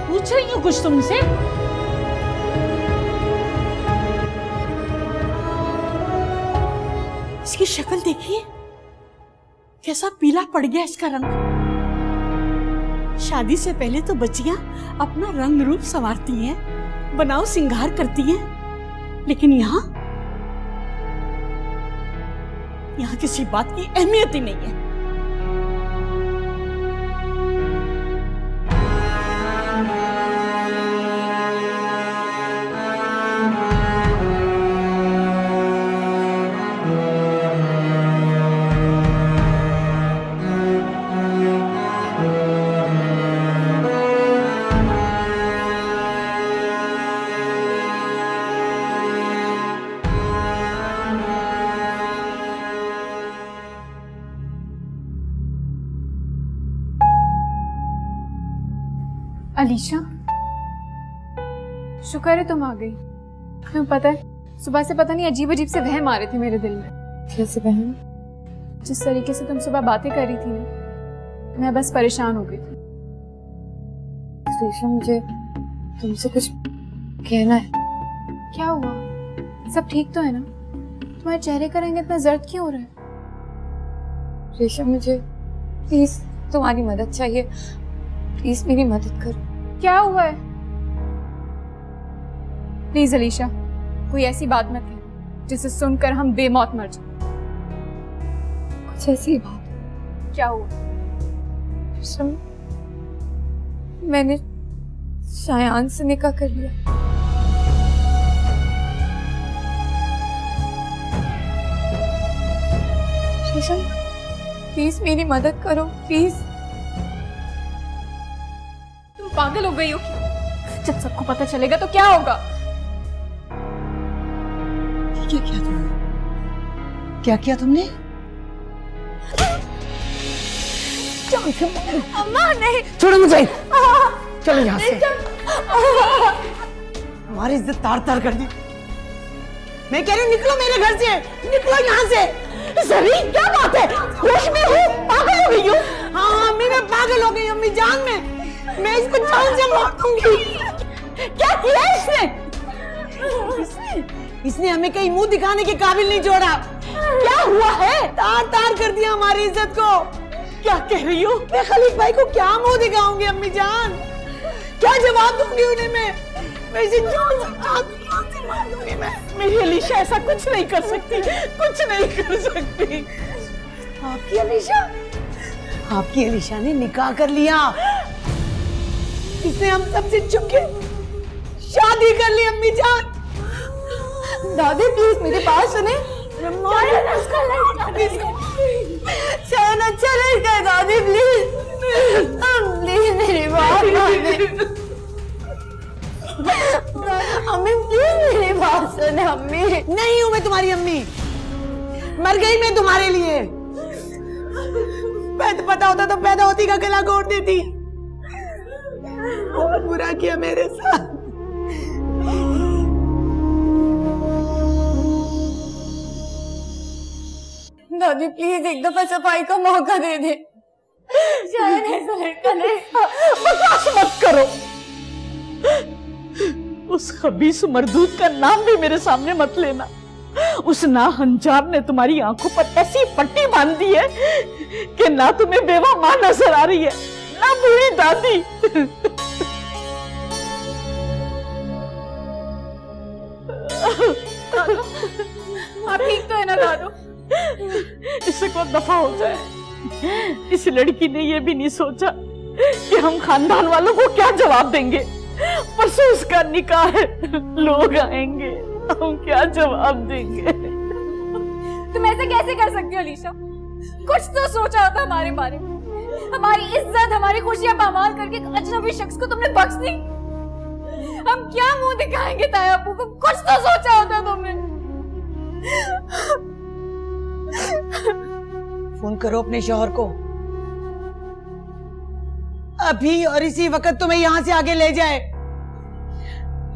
पूछ रही हूँ कुछ तुमसे। इसकी शक्ल देखिए, कैसा पीला पड़ गया इसका रंग। शादी से पहले तो बच्चियां अपना रंग रूप संवारती हैं, बनाव सिंगार करती हैं, लेकिन यहाँ किसी बात की अहमियत ही नहीं है। अलीशा, शुक्र है तुम आ गई। तुम्हें पता है, सुबह से पता नहीं अजीब अजीब से वहम आ रहे थे मेरे दिल में। कैसे बहन? जिस तरीके से तुम सुबह बातें कर रही थी ना, मैं बस परेशान हो गई थी। रेशम, मुझे तुमसे कुछ कहना है। क्या हुआ? सब ठीक तो है ना? तुम्हारे चेहरे का रंग इतना जर्द क्यों हो रहा है? रेशम, मुझे प्लीज तुम्हारी मदद चाहिए। प्लीज मेरी मदद करो। क्या हुआ है? प्लीज अलीशा, कोई ऐसी बात मत कह जिसे सुनकर हम बेमौत मर जाए। कुछ ऐसी बात। क्या हुआ? मैंने शायान से निकाह कर लिया। शीशम, प्लीज मेरी मदद करो, प्लीज। तुम पागल हो गई हो क्या? जब सबको पता चलेगा तो क्या होगा? क्या किया तुमने? क्या किया तुमने? अम्मा नहीं। छोड़ो मुझे। चलो यहाँ से। हमारी इज्जत तार तार कर दी। मैं कह रही हूँ निकलो मेरे घर से, निकलो यहाँ से। सभी क्या बात है? होश में हूँ, पागल हो गई हूँ। हाँ अम्मी, मैं पागल हो गई। अम्मी जान, मैं इसको जान से मार दूंगी। क्या किया इसने? इसने हमें कहीं मुंह दिखाने के काबिल नहीं छोड़ा। क्या हुआ है? तार तार कर दिया हमारी इज्जत को। क्या कह रही हो? मैं खलीक भाई को क्या मुंह दिखाऊंगी अम्मी जान? क्या जवाब दूंगी उन्हें? मैं इसे जान से मार दूंगी। मैं मेरी अलीशा ऐसा कुछ नहीं कर सकती, कुछ नहीं कर सकती। आपकी अलीशा? आपकी अलीशा ने निकाह कर लिया। इसने हम सबसे छुप के शादी कर ली अम्मी जान। दादी प्लीज मेरी बात सुने। शायद अच्छा नहीं गया दादी, प्लीज अम्मी प्लीज मेरी बात सुने अम्मी। नहीं हूं मैं तुम्हारी अम्मी, मर गई मैं तुम्हारे लिए। पता होता तो पैदा होती का गला घोट देती। बहुत बुरा किया मेरे साथ। दादी प्लीज एक दफा सफाई का मौका दे दे, शायद ऐसा लड़का नहीं। बकवास मत करो। उस खबीस मरदूद का नाम भी मेरे सामने मत लेना। उस नाहंजार ने तुम्हारी आंखों पर ऐसी पट्टी बांध दी है कि ना तुम्हें बेवा मां नजर आ रही है, ना बूढ़ी दादी। आप ठीक तो है ना दादू? इससे कोई दफा हो जाए। इस लड़की ने ये भी नहीं सोचा कि हम खानदान वालों को क्या जवाब देंगे। परसों उसका निकाह है, लोग आएंगे, हम क्या जवाब देंगे। तुम ऐसे कैसे कर सकती हो अलीशा? कुछ तो सोचा होता हमारे बारे में। हमारी इज्जत, हमारी खुशियां पामाल करके एक अजनबी शख्स को तुमने बख्श दी। हम क्या मुंह दिखाएंगे ताया अब्बू को? कुछ तो सोचा होता तुमने। फोन करो अपने शौहर को अभी, और इसी वक्त तुम्हें यहाँ से आगे ले जाए।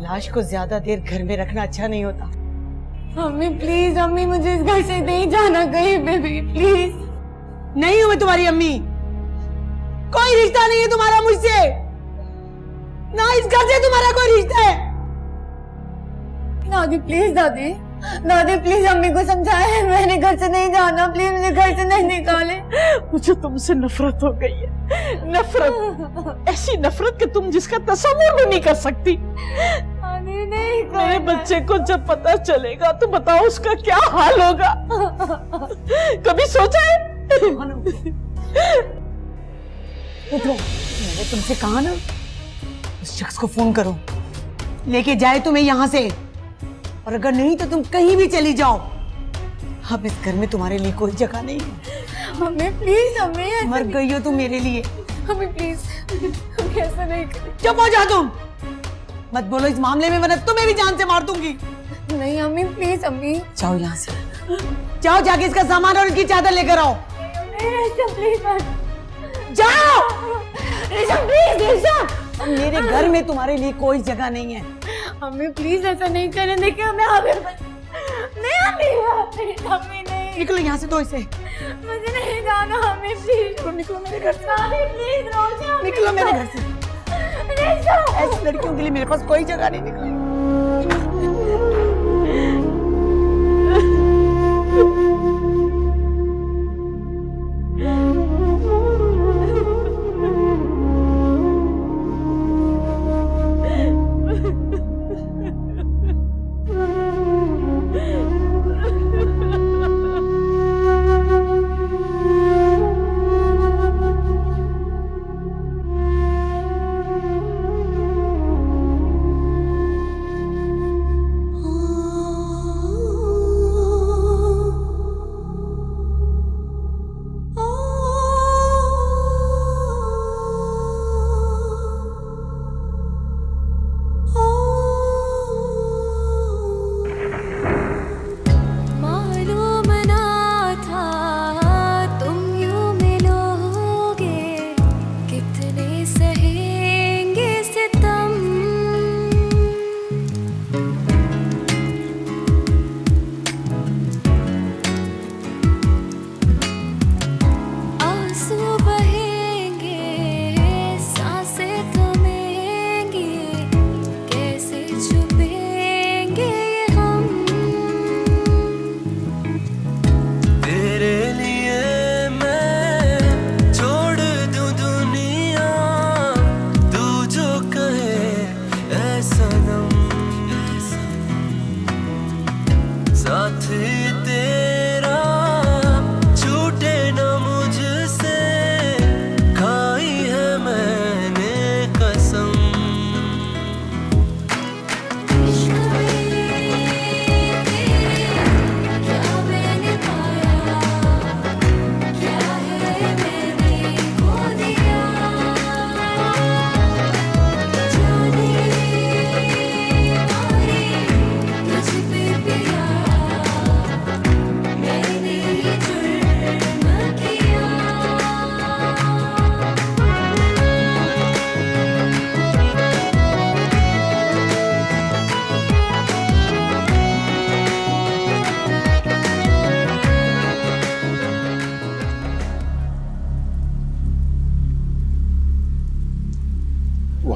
लाश को ज्यादा देर घर में रखना अच्छा नहीं होता। अम्मी प्लीज, अम्मी मुझे इस घर से नहीं जाना कहीं पे भी, प्लीज। नहीं हूं मैं तुम्हारी अम्मी, कोई रिश्ता नहीं है तुम्हारा मुझसे, ना इस घर से तुम्हारा कोई रिश्ता है। दादी प्लीज, दादी दादी प्लीज अम्मी को समझाए, मैंने घर से नहीं जाना, प्लीज मुझे घर से नहीं निकाले। मुझे तुमसे नफरत हो गई है, नफरत, ऐसी नफरत कि तुम जिसका तस्वीर भी नहीं कर सकती। नहीं मेरे बच्चे को जब पता चलेगा तो बताओ उसका क्या हाल होगा। कभी सोचा है? उठो, मैंने तुमसे कहा ना उस शख्स को फोन करो, लेके जाए तुम्हें यहाँ से, और अगर नहीं तो तुम कहीं भी चली जाओ। अब इस घर में तुम्हारे लिए कोई जगह नहीं है। हमें प्लीज, हमें मर गई हो तुम मेरे लिए। हमें प्लीज, हमें ऐसा नहीं करें। चुप हो जा तुम, मत बोलो इस मामले में, वरना तुम्हें भी जान से मार दूंगी। नहीं अम्मी प्लीज, अम्मी जाओ यहाँ से, जाओ जाके इसका सामान और इसकी चादर लेकर आओ। जाओ मेरे घर में तुम्हारे लिए कोई जगह नहीं है। हमें प्लीज ऐसा नहीं करें, देखिए हमें आगे नहीं। निकलो यहाँ से, दो इसे। मुझे नहीं जाना, हमें प्लीज निकलो मेरे घर से, प्लीज निकलो मेरे घर से। ऐसी लड़कियों के लिए मेरे पास कोई जगह नहीं। निकलो।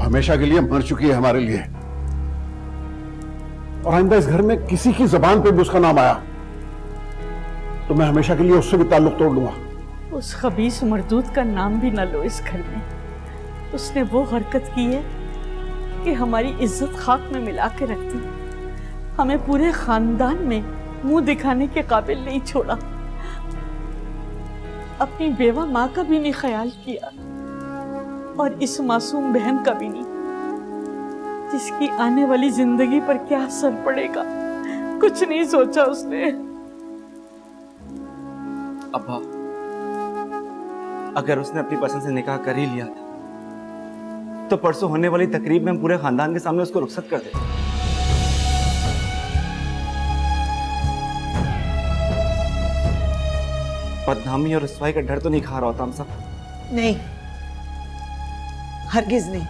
हमेशा के लिए मर चुकी है हमारे लिए, और आइंदा इस घर में किसी की जबान पे भी उसका नाम आया तो मैं हमेशा के लिए उससे भी ताल्लुक तोड़ लूंगा। उस खबीस मर्दूद का नाम भी न लो इस घर में। उसने वो हरकत की है कि हमारी इज्जत खाक में मिला के रख दी, हमें पूरे खानदान में मुंह दिखाने के काबिल नहीं छोड़ा, अपनी बेवा माँ का भी नहीं ख्याल किया और इस मासूम बहन का भी नहीं, जिसकी आने वाली जिंदगी पर क्या असर पड़ेगा कुछ नहीं सोचा उसने। अब्बा, अगर उसने अपनी पसंद से निकाह कर ही लिया था तो परसों होने वाली तकरीब में हम पूरे खानदान के सामने उसको रुखसत कर देते। बदनामी और रुसवाई का डर तो नहीं खा रहा होता हम सब? नहीं, हरगिज नहीं।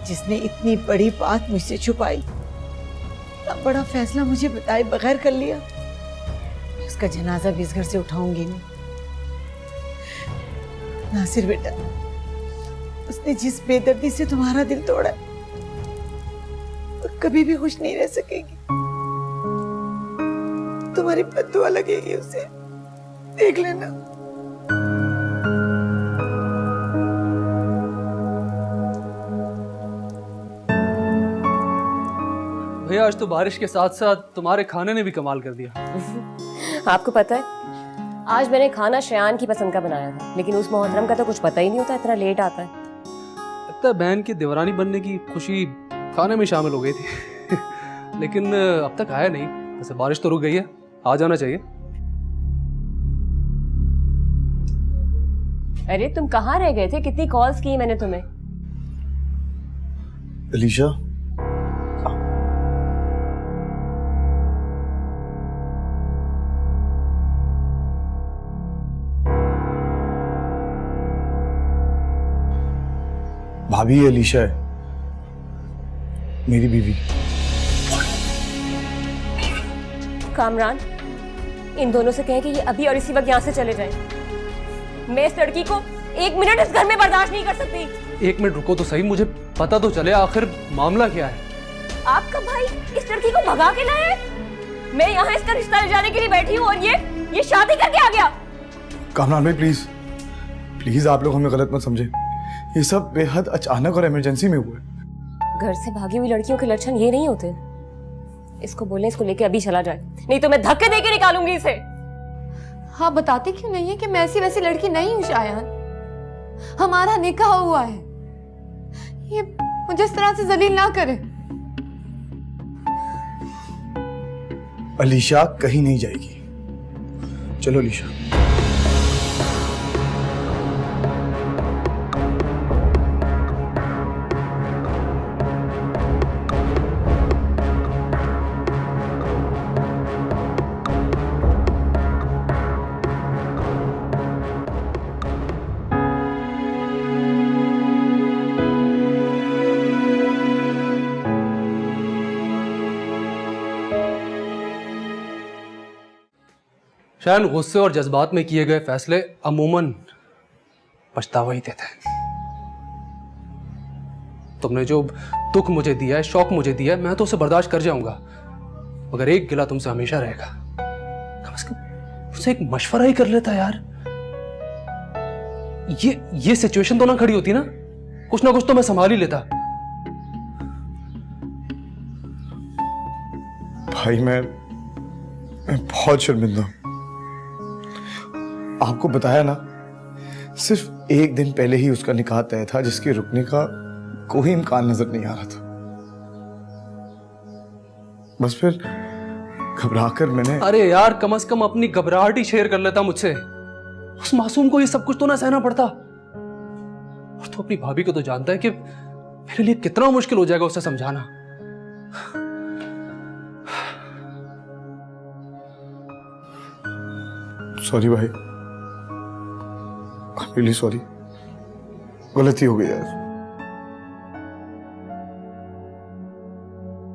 जिसने इतनी बड़ी बात मुझसे छुपाई, इतना बड़ा फैसला मुझे बताए बगैर कर लिया, उसका जनाजा भी इस घर से उठाऊंगी नहीं। नासिर बेटा, उसने जिस बेदर्दी से तुम्हारा दिल तोड़ा वो कभी भी खुश नहीं रह सकेगी। तुम्हारी बद्दुआ लगेगी उसे, देख लेना। भैया आज तो बारिश के साथ साथ तुम्हारे खाने ने भी कमाल कर दिया। आपको पता है आज मैंने खाना शयान की पसंद का बनाया था, लेकिन उस मोहतरम का तो कुछ पता ही नहीं होता, इतना लेट आता है। लगता है बहन की देवरानी बनने की खुशी खाने में शामिल हो गई थी लेकिन अब तक आया नहीं। वैसे बारिश तो रुक गई है, आ जाना चाहिए। अरे तुम कहाँ रह गए थे? कितनी कॉल्स की मैंने तुम्हें। अलीशा, भाभी अलीशा है, मेरी बीवी। कामरान, इन दोनों से कहें कि ये अभी और इसी वक्त यहाँ से चले जाएं। मैं इस लड़की को एक मिनट इस घर में बर्दाश्त नहीं कर सकती। एक मिनट रुको तो सही, मुझे पता तो चले आखिर मामला क्या है। आपका भाई इस लड़की को भगा के लाया है? मैं यहाँ इसका रिश्ता ले जाने के लिए बैठी हूँ और ये शादी करके आ गया। कामरान भाई प्लीज प्लीज, आप लोग हमें गलत मत समझे। ये सब बेहद अचानक और इमरजेंसी में हुआ है। घर से भागी हुई लड़कियों के लक्षण ये नहीं होते। इसको बोले इसको लेके अभी चला जाए, नहीं तो मैं धक्के देके निकालूंगी इसे। हाँ, बताते क्यों नहीं है कि मैं ऐसी वैसी लड़की नहीं हूँ शायान। हमारा निकाह हुआ है, ये मुझे इस तरह से जलील ना करे। अलीशा कहीं नहीं जाएगी। चलो अलीशा। शायद गुस्से और जज्बात में किए गए फैसले अमूमन पछतावा ही देते हैं। तुमने जो दुख मुझे दिया है, शौक मुझे दिया है, मैं तो उसे बर्दाश्त कर जाऊंगा, मगर एक गिला तुमसे हमेशा रहेगा। कम से कम मुझसे एक मशवरा ही कर लेता यार। ये सिचुएशन तो ना खड़ी होती ना कुछ तो मैं संभाल ही लेता। भाई मैं बहुत शर्मिंदा हूं। आपको बताया ना, सिर्फ एक दिन पहले ही उसका निकाह तय था, जिसके रुकने का कोई इम्कान नजर नहीं आ रहा था। बस फिर घबराकर मैंने। अरे यार, कम से कम अपनी घबराहट ही शेयर कर लेता मुझसे। उस मासूम को ये सब कुछ तो ना सहना पड़ता। और तो अपनी भाभी को तो जानता है कि मेरे लिए कितना मुश्किल हो जाएगा उसे समझाना। सॉरी भाई, रियली सॉरी, गलती हो गई यार।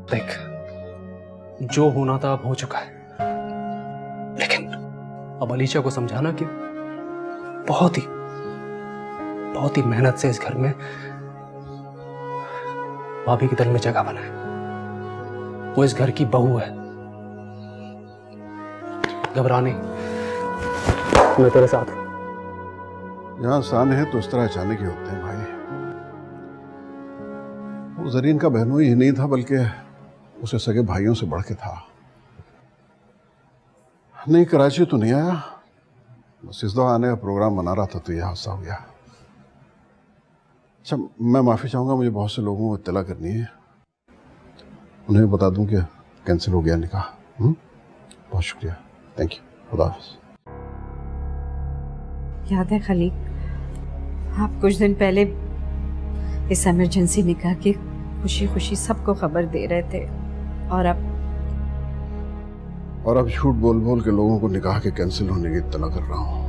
देख, जो होना था अब हो चुका है, लेकिन अब अलीशा को समझाना कि बहुत ही मेहनत से इस घर में भाभी के दिल में जगह बनाए। वो इस घर की बहू है। घबराने, मैं तेरे साथ हूं। यहाँ आसान है तो इस तरह अचानक ही होते हैं भाई। वो जरीन का बहनोई ही नहीं था बल्कि उसे सगे भाइयों से बढ़ के था। नहीं कराची तो नहीं आया, बस इस दफा आने का प्रोग्राम बना रहा था तो यह हादसा हो गया। अच्छा, मैं माफ़ी चाहूँगा, मुझे बहुत से लोगों को इत्तला करनी है। उन्हें बता दूं कि कैंसिल हो गया निकाह। बहुत शुक्रिया, थैंक यू, खुदा हाफिज़। याद है खलीक, आप कुछ दिन पहले इस इमरजेंसी निकाह की खुशी खुशी सबको खबर दे रहे थे, और अब झूठ बोल बोल के लोगों को निकाह के कैंसिल होने की इत्तला कर रहा हूं।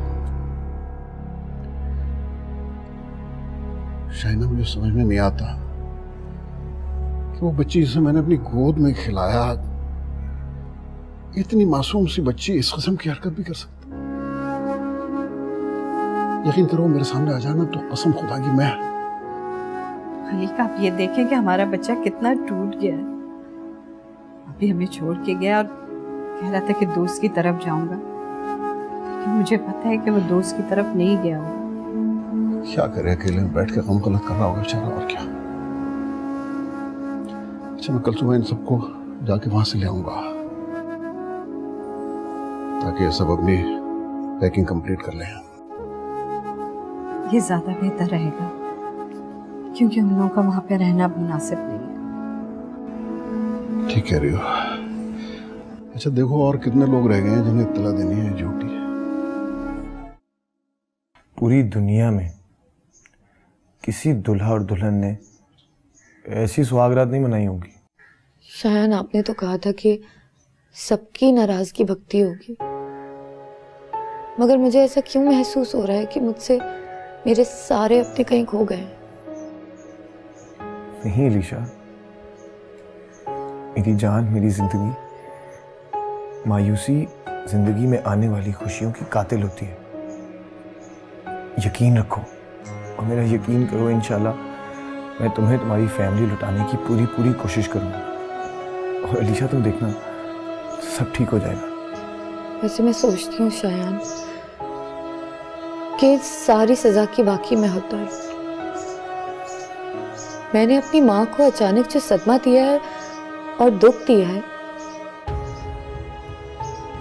शाइना, मुझे समझ में नहीं आता कि वो बच्ची जिसे मैंने अपनी गोद में खिलाया, इतनी मासूम सी बच्ची इस किस्म की हरकत भी कर सकती। यकीन करो, मेरे सामने आ जाना तो कसम खुदा की मैं। खलीक, आप ये देखें कि हमारा बच्चा कितना टूट गया है। अभी हमें छोड़ के गया और कह रहा था कि दोस्त की तरफ जाऊंगा, लेकिन मुझे पता है कि वो दोस्त की तरफ नहीं गया होगा। क्या करे, अकेले में बैठ के गम गलत कर रहा होगा बेचारा, और क्या। अच्छा, मैं कल सुबह इन सबको जाके वहां से ले आऊंगा ताकि ये सब अपनी पैकिंग कंप्लीट कर लें। ये ज्यादा बेहतर रहेगा, क्योंकि उन लोगों का वहां पे रहना मुनासिब नहीं है। ठीक कह रही हो। अच्छा देखो, और कितने लोग रह गए हैं जिन्हें इत्तला देनी है झूठी। पूरी दुनिया में किसी दुल्हा और दुल्हन ने ऐसी सुहागरात नहीं मनाई होगी। शायन, आपने तो कहा था कि सबकी नाराजगी भक्ति होगी, मगर मुझे ऐसा क्यों महसूस हो रहा है कि मुझसे मेरे सारे अपने कहीं खो गए। नहीं अलीशा, मेरी जान, मेरी जिंदगी, मायूसी जिंदगी में आने वाली खुशियों की कातिल होती है। यकीन रखो और मेरा यकीन करो, इंशाल्लाह मैं तुम्हें तुम्हारी फैमिली लुटाने की पूरी पूरी कोशिश करूंगा। और अलीशा, तुम देखना सब ठीक हो जाएगा। वैसे मैं सोचती हूँ शायान कि सारी सजा की बाकी मैं हकदार हूँ। मैंने अपनी माँ को अचानक जो सदमा दिया है और दुख दिया है,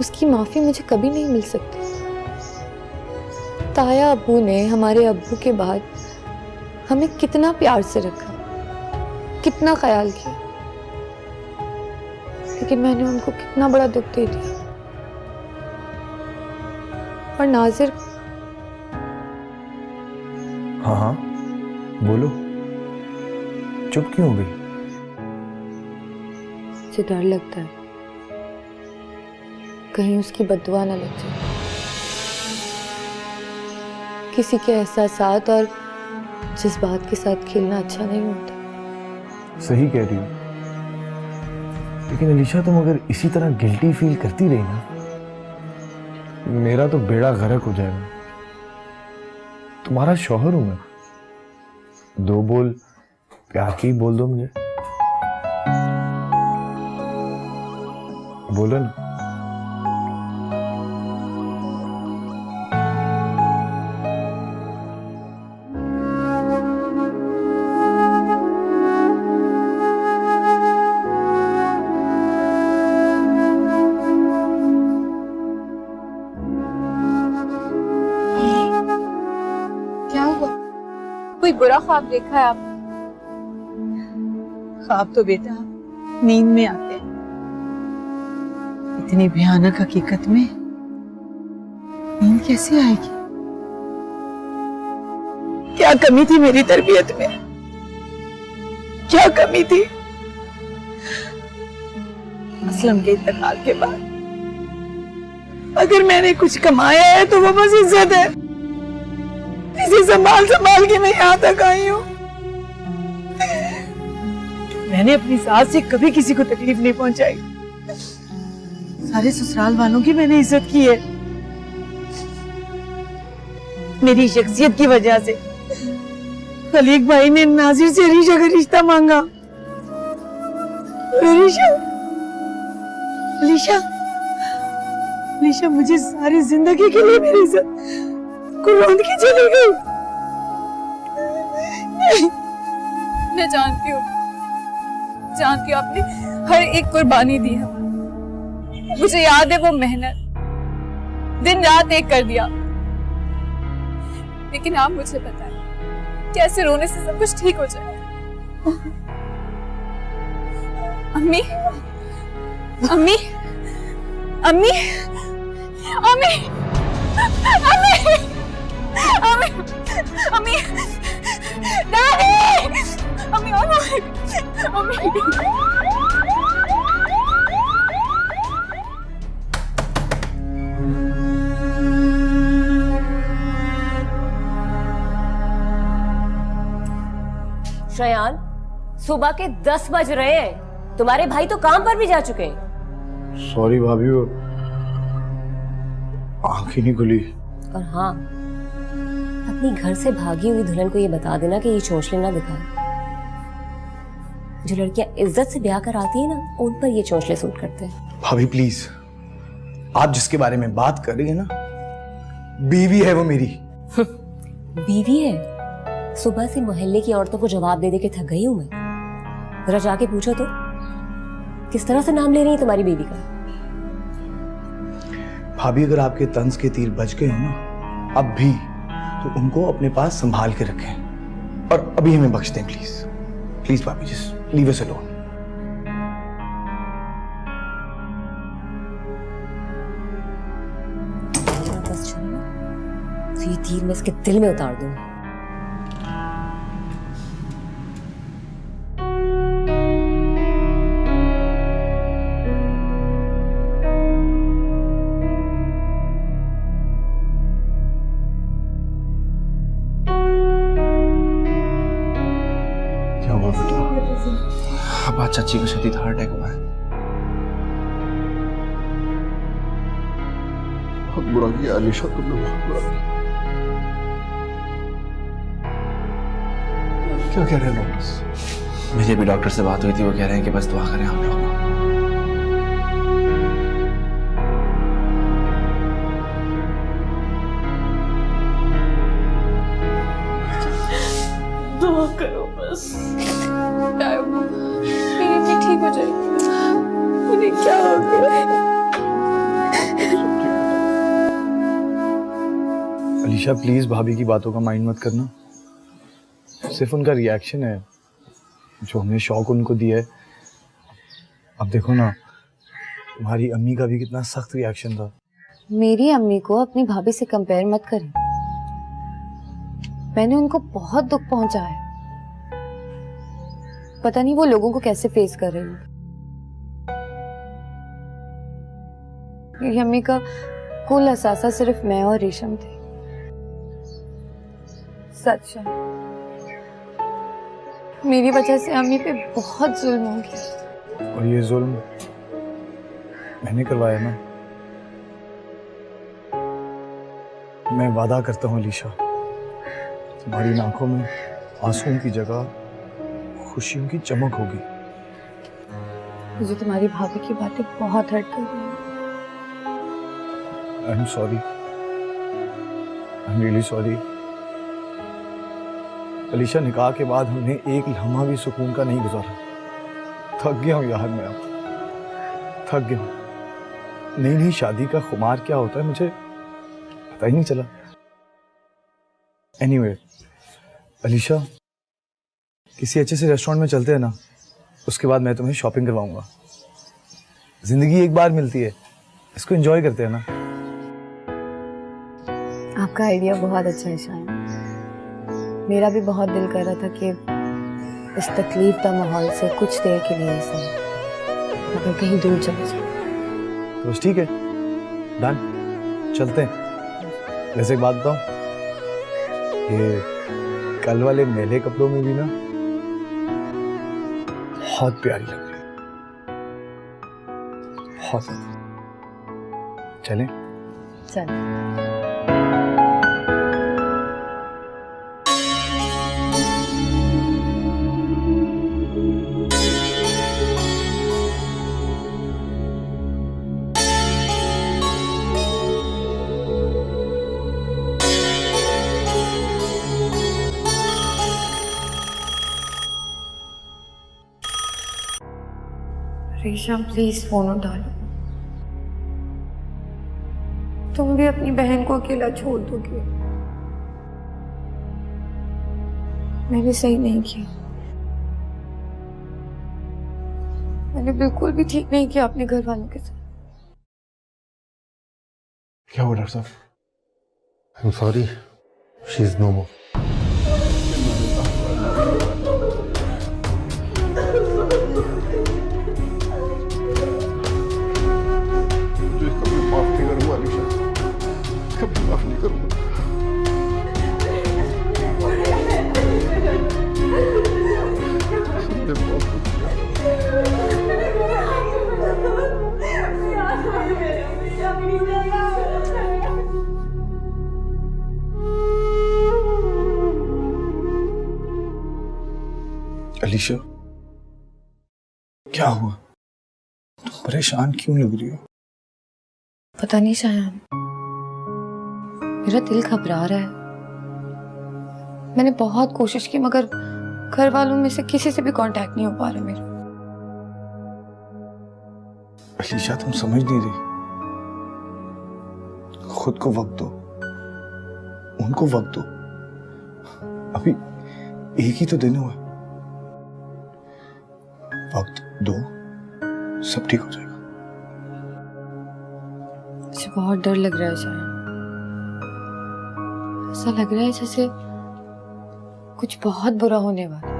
उसकी माफी मुझे कभी नहीं मिल सकती। ताया अब्बू ने हमारे अब्बू के बाद हमें कितना प्यार से रखा, कितना ख्याल किया, लेकिन मैंने उनको कितना बड़ा दुख दे दिया। और नाजिर, हाँ हाँ बोलो, चुप क्यों हो गई? मुझे डर लगता है कहीं उसकी बद्दुआ ना लग जाए। किसी के एहसासात और जज्बात के साथ खेलना अच्छा नहीं होता। सही कह रही हो, लेकिन अलीशा तुम अगर इसी तरह गिल्टी फील करती रही ना, मेरा तो बेड़ा गर्क हो जाएगा। तुम्हारा शौहर हूं मैं, दो बोल प्यार के ही बोल दो मुझे। बोलो ना। क्या हुआ? कोई बुरा ख्वाब देखा है आप? ख्वाब तो बेटा नींद में आते हैं, इतनी भयानक हकीकत में नींद कैसे आएगी? क्या कमी थी मेरी तरबियत में? क्या कमी थी? असलम के इंतकाल के बाद अगर मैंने कुछ कमाया है तो वो बस इज्जत है। इसे संभाल संभाल के मैं यहाँ तक आई हूँ। मैंने अपनी सास से कभी किसी को तकलीफ नहीं पहुंचाई। सारे ससुराल वालों की मैंने इज्जत की है। मेरी शख्सियत की वजह से खलीक भाई ने नाजिर से अलीशा का रिश्ता मांगा। अलीशा, अलीशा, अलीशा, मुझे सारी जिंदगी के लिए मेरी इज्जत कुर्बान की चली गई। मैं जानती हूँ आपने हर एक कुर्बानी दी है। मुझे याद है वो मेहनत, दिन रात एक कर दिया। लेकिन आप मुझे बताएं, कैसे रोने से सब कुछ ठीक हो जाए? अम्मी, अम्मी, अम्मी, अम्मी, अम्मी, अम्मी, अम्मी, डैडी, अम्मी, अम्मी, श्रेयान, सुबह के 10 बज रहे हैं। तुम्हारे भाई तो काम पर भी जा चुके हैं। सॉरी भाभी, वो आंख ही नहीं खुली। और हाँ, अपनी घर से भागी हुई दुल्हन को ये बता देना कि ये चोंचले ना दिखाए। जो लड़कियां इज्जत से ब्याह कर आती है ना, उन पर ये चोंचले सूट करते हैं। भाभी प्लीज, आप जिसके बारे में बात कर रही है ना, बीवी है वो मेरी। बीवी है? सुबह से मोहल्ले की औरतों को जवाब दे दे के थक गई हूं मैं। जरा जाके पूछो तो, किस तरह से नाम ले रही है तुम्हारी बीवी का? भाभी, अगर आपके तंज के तीर बज गए हो ना अब भी, तो उनको अपने पास संभाल के रखें और अभी हमें बख्श दें प्लीज। प्लीज भाभी, जस्ट लीव अस अलोन। बस चलो ना, तो ये तीर मैं इसके दिल में उतार दूं। अब चाची को शदीद हार्ट अटैक हुआ है। बहुत बुरा किया अलीशा, तुमने बहुत बुरा किया। क्या कह रहे हैं डॉक्टर? मेरी भी डॉक्टर से बात हुई थी, वो कह रहे हैं कि बस दुआ करें हम लोग। दुआ करो बस, मेरी भी ठीक हो जाएगी। उन्हें क्या हो गया? अलीशा प्लीज भाभी की बातों का माइंड मत करना, सिर्फ उनका रिएक्शन है जो हमने शौक उनको दिया है। अब देखो ना, तुम्हारी अम्मी का भी कितना सख्त रिएक्शन था। मेरी अम्मी को अपनी भाभी से कंपेयर मत करें। मैंने उनको बहुत दुख पहुंचाया। पता नहीं वो लोगों को कैसे फेस कर रही हूँ। मेरी अम्मी का कुल असासा सिर्फ मैं और रेशम थे। सच है, मेरी वजह से अम्मी पे बहुत जुल्म हो गया। और ये जुल्म मैंने करवाया ना। मैं वादा करता हूँ अलीशा, तुम्हारी आंखों में आंसुओं की जगह खुशियों की चमक होगी। मुझे तुम्हारी भाभी की बातें बहुत हर्ट कर रही हैं। आई am sorry, I am really sorry. Alisha, निकाह के बाद हमने एक लम्हा भी सुकून का नहीं गुजारा। थक गया हूँ यार, मैं अब थक गया हूँ। नई नई शादी का खुमार क्या होता है मुझे पता ही नहीं चला। एनीवे, अलीशा, किसी अच्छे से रेस्टोरेंट में चलते हैं ना, उसके बाद मैं तुम्हें शॉपिंग करवाऊंगा। जिंदगी एक बार मिलती है, इसको एंजॉय करते हैं ना। आपका आइडिया बहुत अच्छा है शायद। मेरा भी बहुत दिल कर रहा था कि इस तकलीफदा माहौल से कुछ देर के लिए सही, मगर कहीं दूर चले जाए। तो बस ठीक है, डन, चलते हैं। वैसे एक बात बताऊं, ये कल वाले मैले कपड़ों में भी ना बहुत प्यारी लग रही है, बहुत ज्यादा। चलें? चल। रेशम प्लीज फोन उठा लो। तुम भी अपनी बहन को अकेला छोड़ दोगे। मैंने सही नहीं किया, मैंने बिल्कुल भी ठीक नहीं किया अपने घर वालों के साथ। क्या हुआ डॉक्टर साहब? I am sorry, she is no more. माफ नहीं करूंगा अलीशा, कभी माफ नहीं करूंगा। अलीशा, क्या हुआ? तुम परेशान क्यों लग रही हो? पता नहीं शायान, मेरा दिल घबरा रहा है। मैंने बहुत कोशिश की मगर घर वालों में से किसी से भी कांटेक्ट नहीं हो पा रहा मेरा। अलीशा, तुम समझ नहीं रही। खुद को वक्त दो, उनको वक्त दो। अभी एक ही तो दिन हुआ। वक्त दो, सब ठीक हो जाएगा। मुझे बहुत डर लग रहा है शायद। ऐसा लग रहा है जैसे कुछ बहुत बुरा होने वाला है।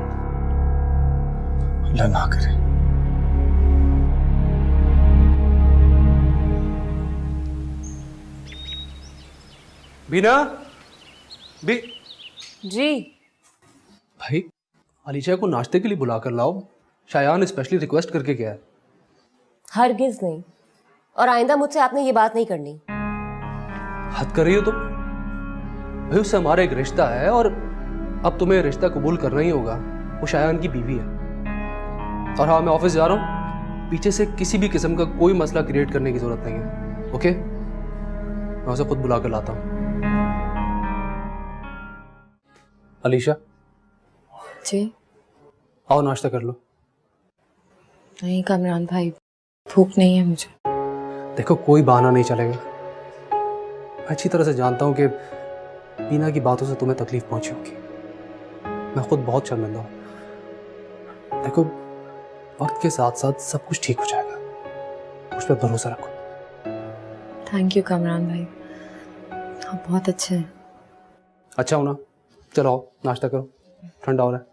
अल्लाह ना करे। बीना, जी भाई अलीशा को नाश्ते के लिए बुला कर लाओ। शायान ने स्पेशली रिक्वेस्ट करके गया है। हरगिज नहीं, और आइंदा मुझसे आपने ये बात नहीं करनी। हद कर रही हो तुम? भाई उससे हमारा एक रिश्ता है और अब तुम्हें रिश्ता कबूल करना ही होगा। वो शायान की बीवी है। और हाँ, मैं ऑफिस जा रहा हूँ। पीछे से किसी भी किस्म का कोई मसला क्रिएट करने की जरूरत नहीं है। ओके, मैं उसे खुद बुला कर लाता हूँ। अलीशा, जी आओ नाश्ता कर लो। नहीं कामरान भाई, भूख नहीं है मुझे। देखो, कोई बहाना नहीं चलेगा। मैं अच्छी तरह से जानता हूँ कि बीना की बातों से तुम्हें तकलीफ पहुंची होगी। मैं खुद बहुत शर्मिंदा हूँ। देखो, वक्त के साथ साथ सब कुछ ठीक हो जाएगा। मुझ पर भरोसा रखो। थैंक यू कामरान भाई, आप बहुत अच्छे हैं। अच्छा हो ना? चलो आओ नाश्ता करो, ठंडा हो रहा है।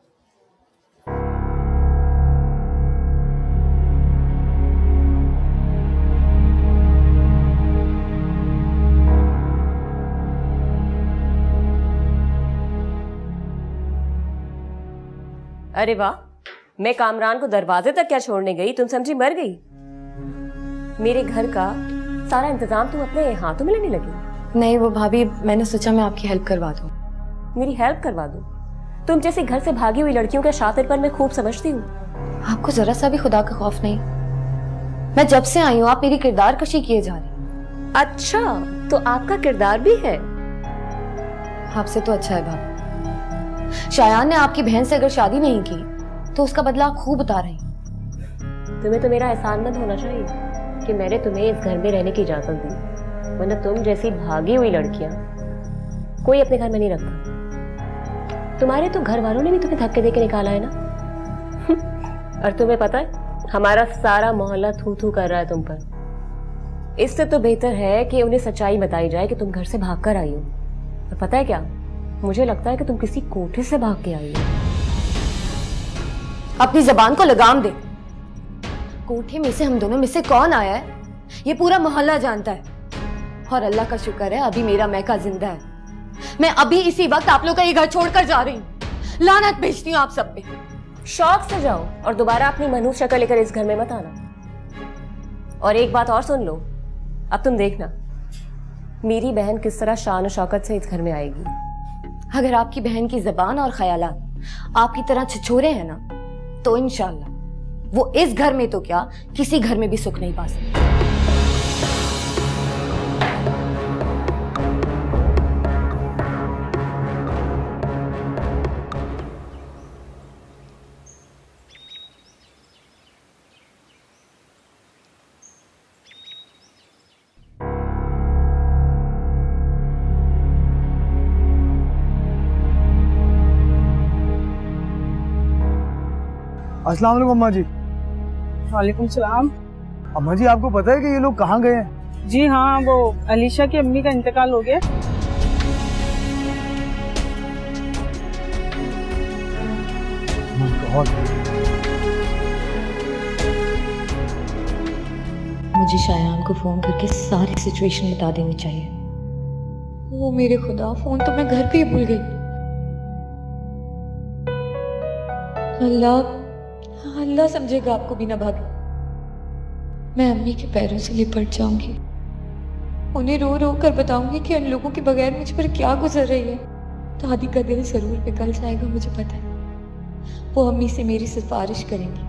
अरे वाह, मैं कामरान को दरवाजे तक क्या छोड़ने गई, तुम समझी मर गई। मेरे घर का सारा इंतजाम तुम अपने हाथों में लेने लगी। नहीं वो भाभी, मैंने सोचा मैं आपकी हेल्प करवा दूं। मेरी हेल्प करवा दूं? तुम जैसी घर से भागी हुई लड़कियों का शातिरपन मैं खूब समझती हूँ। आपको जरा सा भी खुदा का खौफ नहीं? मैं जब से आई हूँ आप मेरी किरदार कशी किए जा रही। अच्छा, तो आपका किरदार भी है? आपसे तो अच्छा है भाभी। शायान ने आपकी बहन से अगर शादी नहीं की तो उसका बदला आप खूब उतार रही। तुम्हें तो मेरा एहसानमंद होना चाहिए कि मैंने तुम्हें इस घर में रहने की इजाजत दी, वरना तुम जैसी भागी हुई लड़कियां कोई अपने घर में नहीं रखता। तुम्हारे तो घर वालों ने भी तुम्हें धक्के देके निकाला है ना। और तुम्हें पता है, हमारा सारा मोहल्ला थू थू कर रहा है तुम पर। इससे तो बेहतर है कि उन्हें सच्चाई बताई जाए कि तुम घर से भाग कर आई हो। और पता है क्या, मुझे लगता है कि तुम किसी कोठे से भाग के आई हो। अपनी जबान को लगाम दे। कोठे में से हम दोनों में से कौन आया है ये पूरा मोहल्ला जानता है। और अल्लाह का शुक्र है अभी मेरा मैका जिंदा है। मैं अभी इसी वक्त आप लोग का ये घर छोड़कर जा रही हूँ। लानत भेजती हूँ आप सब पे। शौक से जाओ और दोबारा अपनी मनहूस शक्ल लेकर इस घर में मत आना। और एक बात और सुन लो, अब तुम देखना मेरी बहन किस तरह शान और शौकत से इस घर में आएगी। अगर आपकी बहन की जबान और ख्यालात आपकी तरह छिछोरे हैं ना, तो इंशाल्लाह वो इस घर में तो क्या किसी घर में भी सुख नहीं पा सकती। अस्सलाम वालेकुम अम्मा जी। वालेकुम सलाम। अम्मा जी आपको पता है कि ये लोग कहाँ गए हैं? जी हाँ, वो अलीशा की अम्मी का इंतकाल हो गया। मुझे शायान को फ़ोन करके सारी सिचुएशन बता देनी चाहिए। ओ मेरे खुदा, फ़ोन तो मैं घर पे ही भूल गई। अल्लाह अल्लाह समझेगा आपको बिना भागे। मैं अम्मी के पैरों से लिपट जाऊंगी, उन्हें रो रो कर बताऊंगी कि उन लोगों के बगैर मुझ पर क्या गुजर रही है। दादी का दिल जरूर पिघल जाएगा, मुझे पता है। वो अम्मी से मेरी सिफारिश करेंगी।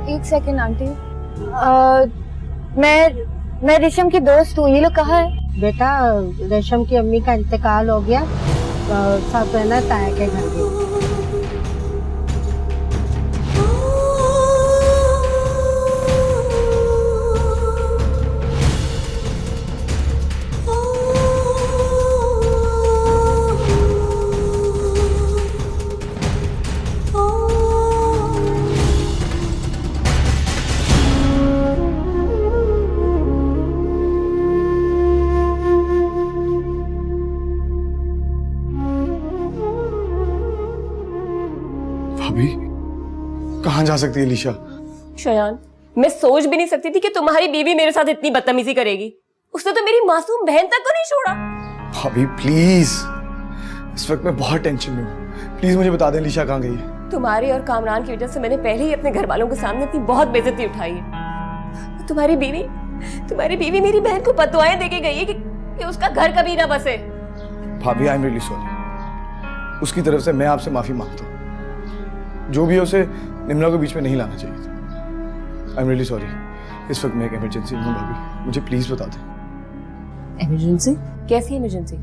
एक सेकेंड आंटी, मैं रेशम की दोस्त हूँ। ये लोग कहाँ है? बेटा रेशम की अम्मी का इंतकाल हो गया, सब है ना ताया के घर गए। भाभी कहाँ जा सकती है अलीशा? शयान, मैं सोच भी नहीं सकती थी कि तुम्हारी बीवी मेरे साथ इतनी बदतमीजी करेगी। उसने तो मेरी मासूम बहन तक को नहीं छोड़ा। भाभी प्लीज, इस वक्त मैं बहुत टेंशन में हूँ, प्लीज मुझे बता दें अलीशा कहाँ गई है। तुम्हारे और कामरान की वजह से मैंने पहले ही अपने घर वालों के सामने इतनी बहुत बेइज्जती उठाई है। तुम्हारी बीवी मेरी बहन को बददुआएं देके गई है कि उसका घर कभी ना बसे। भाभी आई एम रियली सॉरी, उसकी तरफ से मैं आपसे माफी मांगता हूँ। जो भी है उसे निम्रा को बीच में नहीं लाना चाहिए था। I am really sorry. इस वक्त मैं एक इमरजेंसी में हूँ भाभी, मुझे प्लीज बता दें। इमरजेंसी? कैसी इमरजेंसी?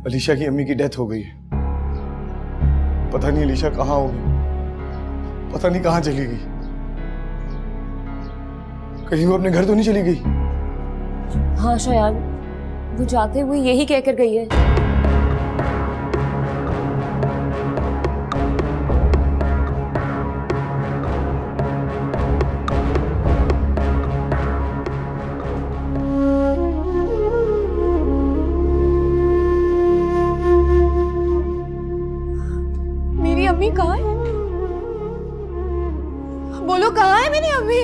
अलीशा की अम्मी की डेथ हो गई है। पता नहीं अलीशा कहाँ होगी, पता नहीं कहाँ चली गई। कहीं वो अपने घर तो नहीं चली गई? हाँ शयान, वो जाते हुए यही कहकर गई है। मेरी अम्मी कहाँ है? बोलो कहाँ है मेरी अम्मी?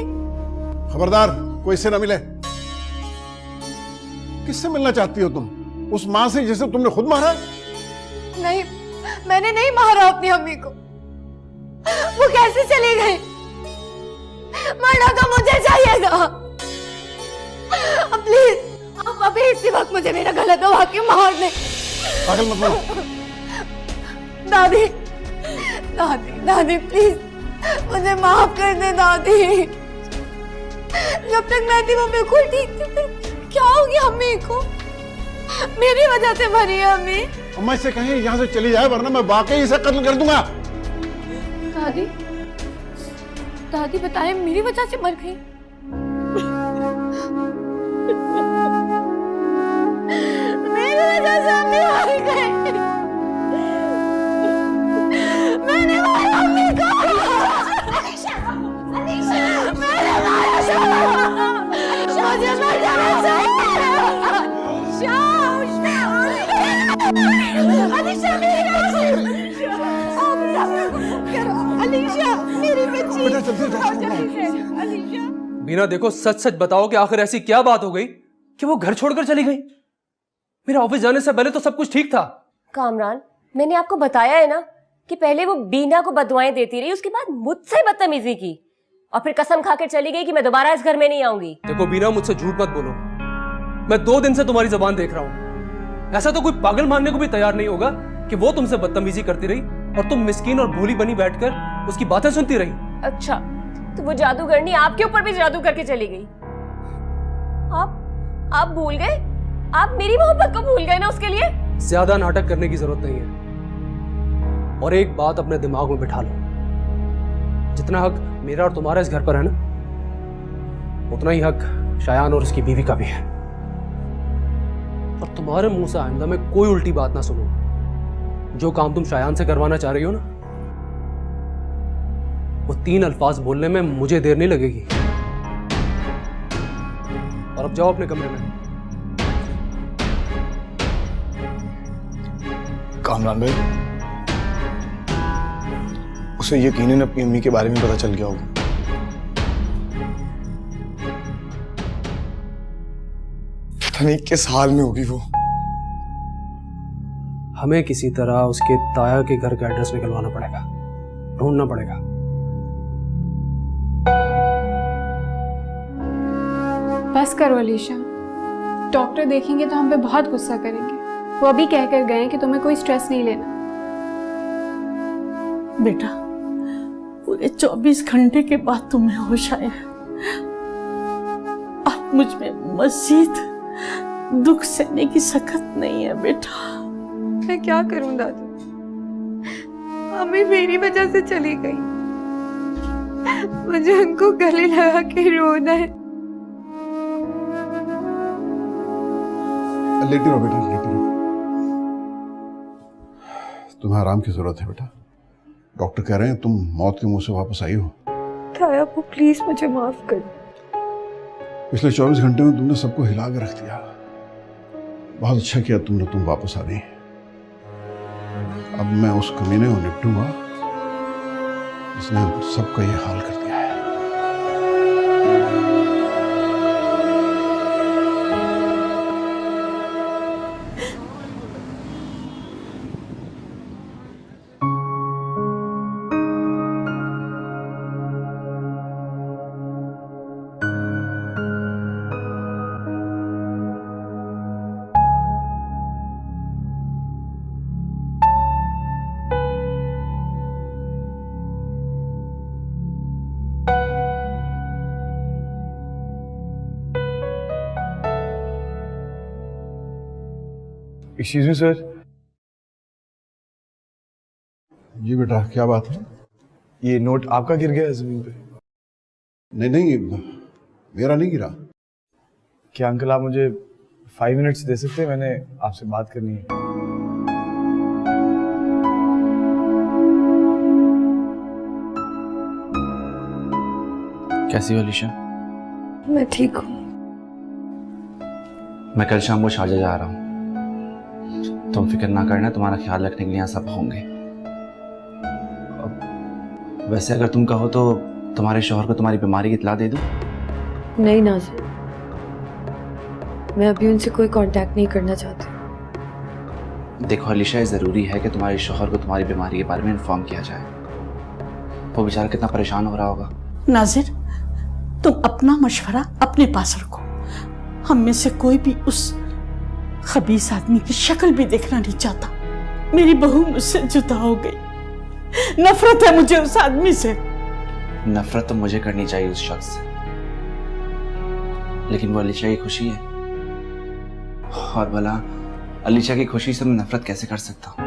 खबरदार कोई इससे ना मिले। किससे मिलना चाहती हो तुम? उस माँ से जिसे तुमने खुद मारा? नहीं, मैंने नहीं मारा अपनी अम्मी को। वो कैसे चली गई? मरना तो मुझे चाहिए था। प्लीज आप अभी इसी वक्त मुझे मेरा गला दबा के मार दे। पागल मत बनो। दादी दादी दादी प्लीज मुझे माफ कर दे दादी। जब तक मैं थी वो बिल्कुल ठीक थी, फिर क्या हो गया अम्मी को? मेरी वजह से मरी है अम्मी। अम्मा से कहीं यहाँ से चली जाए वरना मैं वाकई इसे कत्ल कर दूंगा। दादी दादी बताएं मेरी वजह से मर गई? मेरी वजह से अम्मी मर गई। मैंने मारा अम्मी को। अलीशा, अलीशा, मैंने मारा। मुझे मर जाना चाहिए। अलीशा मेरी बच्ची। बीना देखो, सच सच बताओ कि आखिर ऐसी क्या बात हो गई कि वो घर छोड़कर चली गई? मेरा ऑफिस जाने से पहले तो सब कुछ ठीक था। कामरान, मैंने आपको बताया है ना कि पहले वो बीना को बददुआएं देती रही, उसके बाद मुझसे बदतमीजी की और फिर कसम खाकर चली गई कि मैं दोबारा इस घर में नहीं आऊंगी। देखो बीना, मुझसे झूठ मत बोलो। मैं 2 दिन से तुम्हारी जुबान देख रहा हूँ। ऐसा तो कोई पागल मानने को भी तैयार नहीं होगा कि वो तुमसे बदतमीजी करती रही और तुम मिस्कीन और भोली बनी बैठकर उसकी बातें सुनती रही। अच्छा, तो वो जादूगरनी आपके ऊपर भी जादू करके चली गई। आप भूल गए? आप मेरी मोहब्बत को भूल गए ना उसके लिए? ज्यादा नाटक करने की जरूरत नहीं है। और एक बात अपने दिमाग में बिठा लो, जितना हक मेरा और तुम्हारा इस घर पर है ना, उतना ही हक शायान और उसकी बीवी का भी है। और तुम्हारे मुंह से आइंदा मैं कोई उल्टी बात ना सुनूं। जो काम तुम शायान से करवाना चाह रही हो ना, वो 3 अल्फाज बोलने में मुझे देर नहीं लगेगी। और अब जाओ अपने कमरे में। कामरान भाई, उसे यकीनन अपनी अम्मी के बारे में पता चल गया होगा। पता नहीं किस हाल में होगी वो। हमें किसी तरह उसके ताया के घर का एड्रेस निकलवाना पड़ेगा, ढूंढना पड़ेगा। बस करो अलीशा, डॉक्टर देखेंगे तो हम पे बहुत गुस्सा करेंगे। वो अभी कह कर गए कि तुम्हें कोई स्ट्रेस नहीं लेना। बेटा, पूरे 24 घंटे के बाद तुम्हें होश आया। अब मुझ में मजीद दुख सहने की सकत नहीं है बेटा। मैं क्या करूं दादी, अम्मी मेरी वजह से चली गई। मुझे उनको गले लगा के रोना है। लेटी रहो बेटा, लेटी रहो। तुम्हें आराम की जरूरत है बेटा। डॉक्टर कह रहे हैं तुम मौत के मुंह से वापस आई हो। ताया वो प्लीज मुझे माफ कर। पिछले 24 घंटे में तुमने सबको हिला के रख दिया। बहुत अच्छा किया तुम वापस आ गई। अब मैं उस कमीने को निपटूंगा जिसने सबका ये हाल कर दिया है। Excuse me sir. जी बेटा, क्या बात है? ये नोट आपका गिर गया है जमीन पे? नहीं, मेरा नहीं गिरा। क्या अंकल आप मुझे 5 मिनट्स दे सकते हैं? मैंने आपसे बात करनी है। कैसी हो अलीशा? मैं ठीक हूँ। मैं कल शाम को शारजा जा रहा हूँ। तुम फिक्र ना करना, तुम्हारा ख्याल रखने के लिए यहाँ सब होंगे। वैसे अगर तुम कहो तो तुम्हारे शौहर को तुम्हारी बीमारी की इत्तला दे दूँ? नहीं नाज़िर, मैं अभी उनसे कोई कांटेक्ट नहीं करना चाहती। देखो अलीशा, ये ज़रूरी है कि तुम्हारे शौहर को तुम्हारी बीमारी के बारे में इन्फॉर्म किया जाए। वो बेचारा कितना परेशान हो रहा होगा। नाज़िर, तुम अपना मशवरा अपने पास रखो। हम में से कोई भी उस खबीस आदमी की शक्ल भी देखना नहीं चाहता। मेरी बहू मुझसे जुदा हो गई। नफरत है मुझे उस आदमी से। नफरत तो मुझे करनी चाहिए उस शख्स से, लेकिन वो अलीशा की खुशी है। और भला अलीशा की खुशी से मैं नफरत कैसे कर सकता हूँ?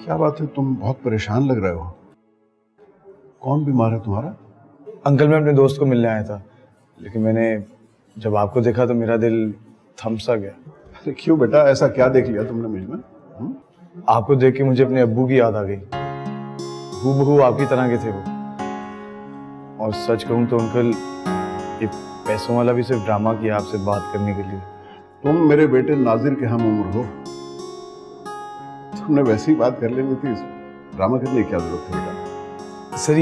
क्या बात है, तुम बहुत परेशान लग रहे हो। कौन बीमार है तुम्हारा? अंकल, मैं अपने दोस्त को मिलने आया था, लेकिन मैंने जब आपको देखा तो मेरा दिल थम सा गया। अरे क्यों बेटा, ऐसा क्या देख लिया तुमने मुझ में? आपको देख के मुझे अपने अब्बू की याद आ गई। हूबहू आपकी तरह के थे वो। और सच कहूँ तो अंकल, ये पैसों वाला भी सिर्फ ड्रामा किया आपसे बात करने के लिए। तुम मेरे बेटे नाजिर के हम उम्र हो, तुमने वैसी बात कर लेनी थी। ड्रामा करने की क्या जरूरत है बेटा? सर,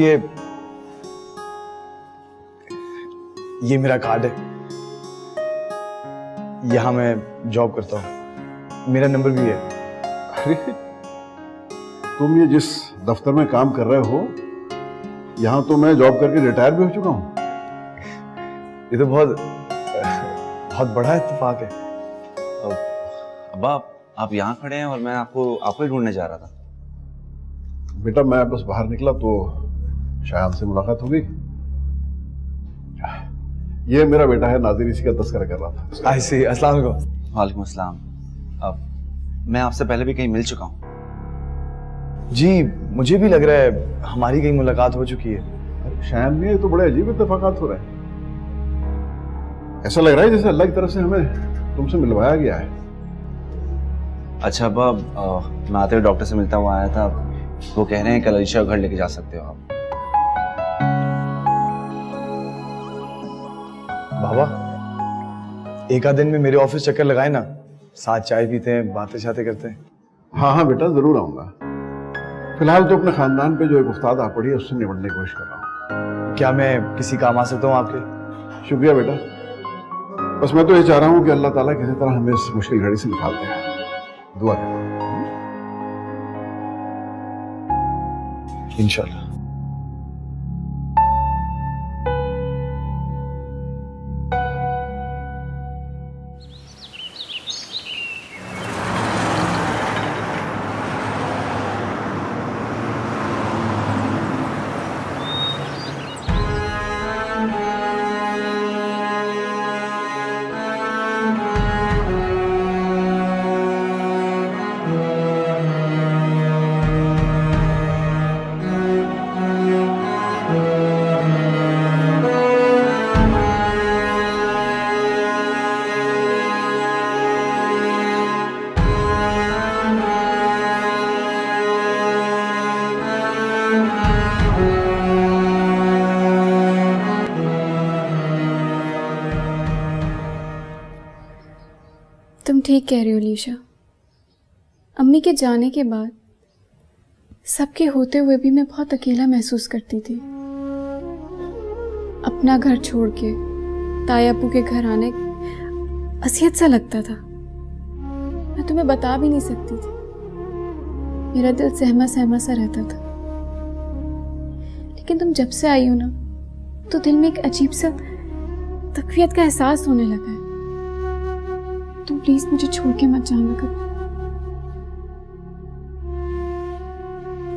ये मेरा कार्ड है। यहाँ मैं जॉब करता हूँ, मेरा नंबर भी है। अरे तुम ये जिस दफ्तर में काम कर रहे हो, यहाँ तो मैं जॉब करके रिटायर भी हो चुका हूँ। ये तो बहुत बड़ा इत्तेफाक है। अब्बा, आप यहाँ खड़े हैं और मैं आपको ही ढूंढने जा रहा था। बेटा मैं बस बाहर निकला तो शायान से मुलाकात हो गई। ये मेरा बेटा है नाजिर, इसी का तस्करा कर रहा था। आई सी, अस्सलाम वालेकुम। वालेकुम अस्सलाम। अब मैं आपसे पहले भी कहीं मिल चुका हूँ। जी मुझे भी लग रहा है हमारी कहीं मुलाकात हो चुकी है। शायान में तो बड़े अजीब इत्तेफाकात हो रहे हैं। ऐसा लग रहा है जैसे अल्लाह की तरफ से हमें तुमसे मिलवाया गया है। अच्छा अब्बा, मैं आते हुए डॉक्टर से मिलता हुआ आया था। वो कह रहे हैं कल अलीशा घर लेके जा सकते हो आप। बाबा एक आध दिन में मेरे ऑफिस चक्कर लगाए ना, साथ चाय पीते हैं, बातें शातें करते हैं। हाँ हाँ बेटा जरूर आऊंगा। फिलहाल तो अपने खानदान पे जो एक उस्ताद आ पड़ी है उससे निपटने की कोशिश कर रहा हूँ। क्या मैं किसी काम आ सकता हूँ आपके? शुक्रिया बेटा, बस मैं तो ये चाह रहा हूँ कि अल्लाह ताला किसी तरह हमें इस मुश्किल घड़ी से निकाल दे। दुआ करें। इंशाल्लाह। तुम ठीक कह रही हो लीशा। अम्मी के जाने के बाद सबके होते हुए भी मैं बहुत अकेला महसूस करती थी। अपना घर छोड़ के तायापू के घर आने असियत सा लगता था। मैं तुम्हें बता भी नहीं सकती थी। मेरा दिल सहमा सहमा सा रहता था। लेकिन तुम जब से आई हो ना, तो दिल में एक अजीब सा तकवीयत का एहसास होने लगा है। तुम प्लीज मुझे छोड़ के मत जाना कभी।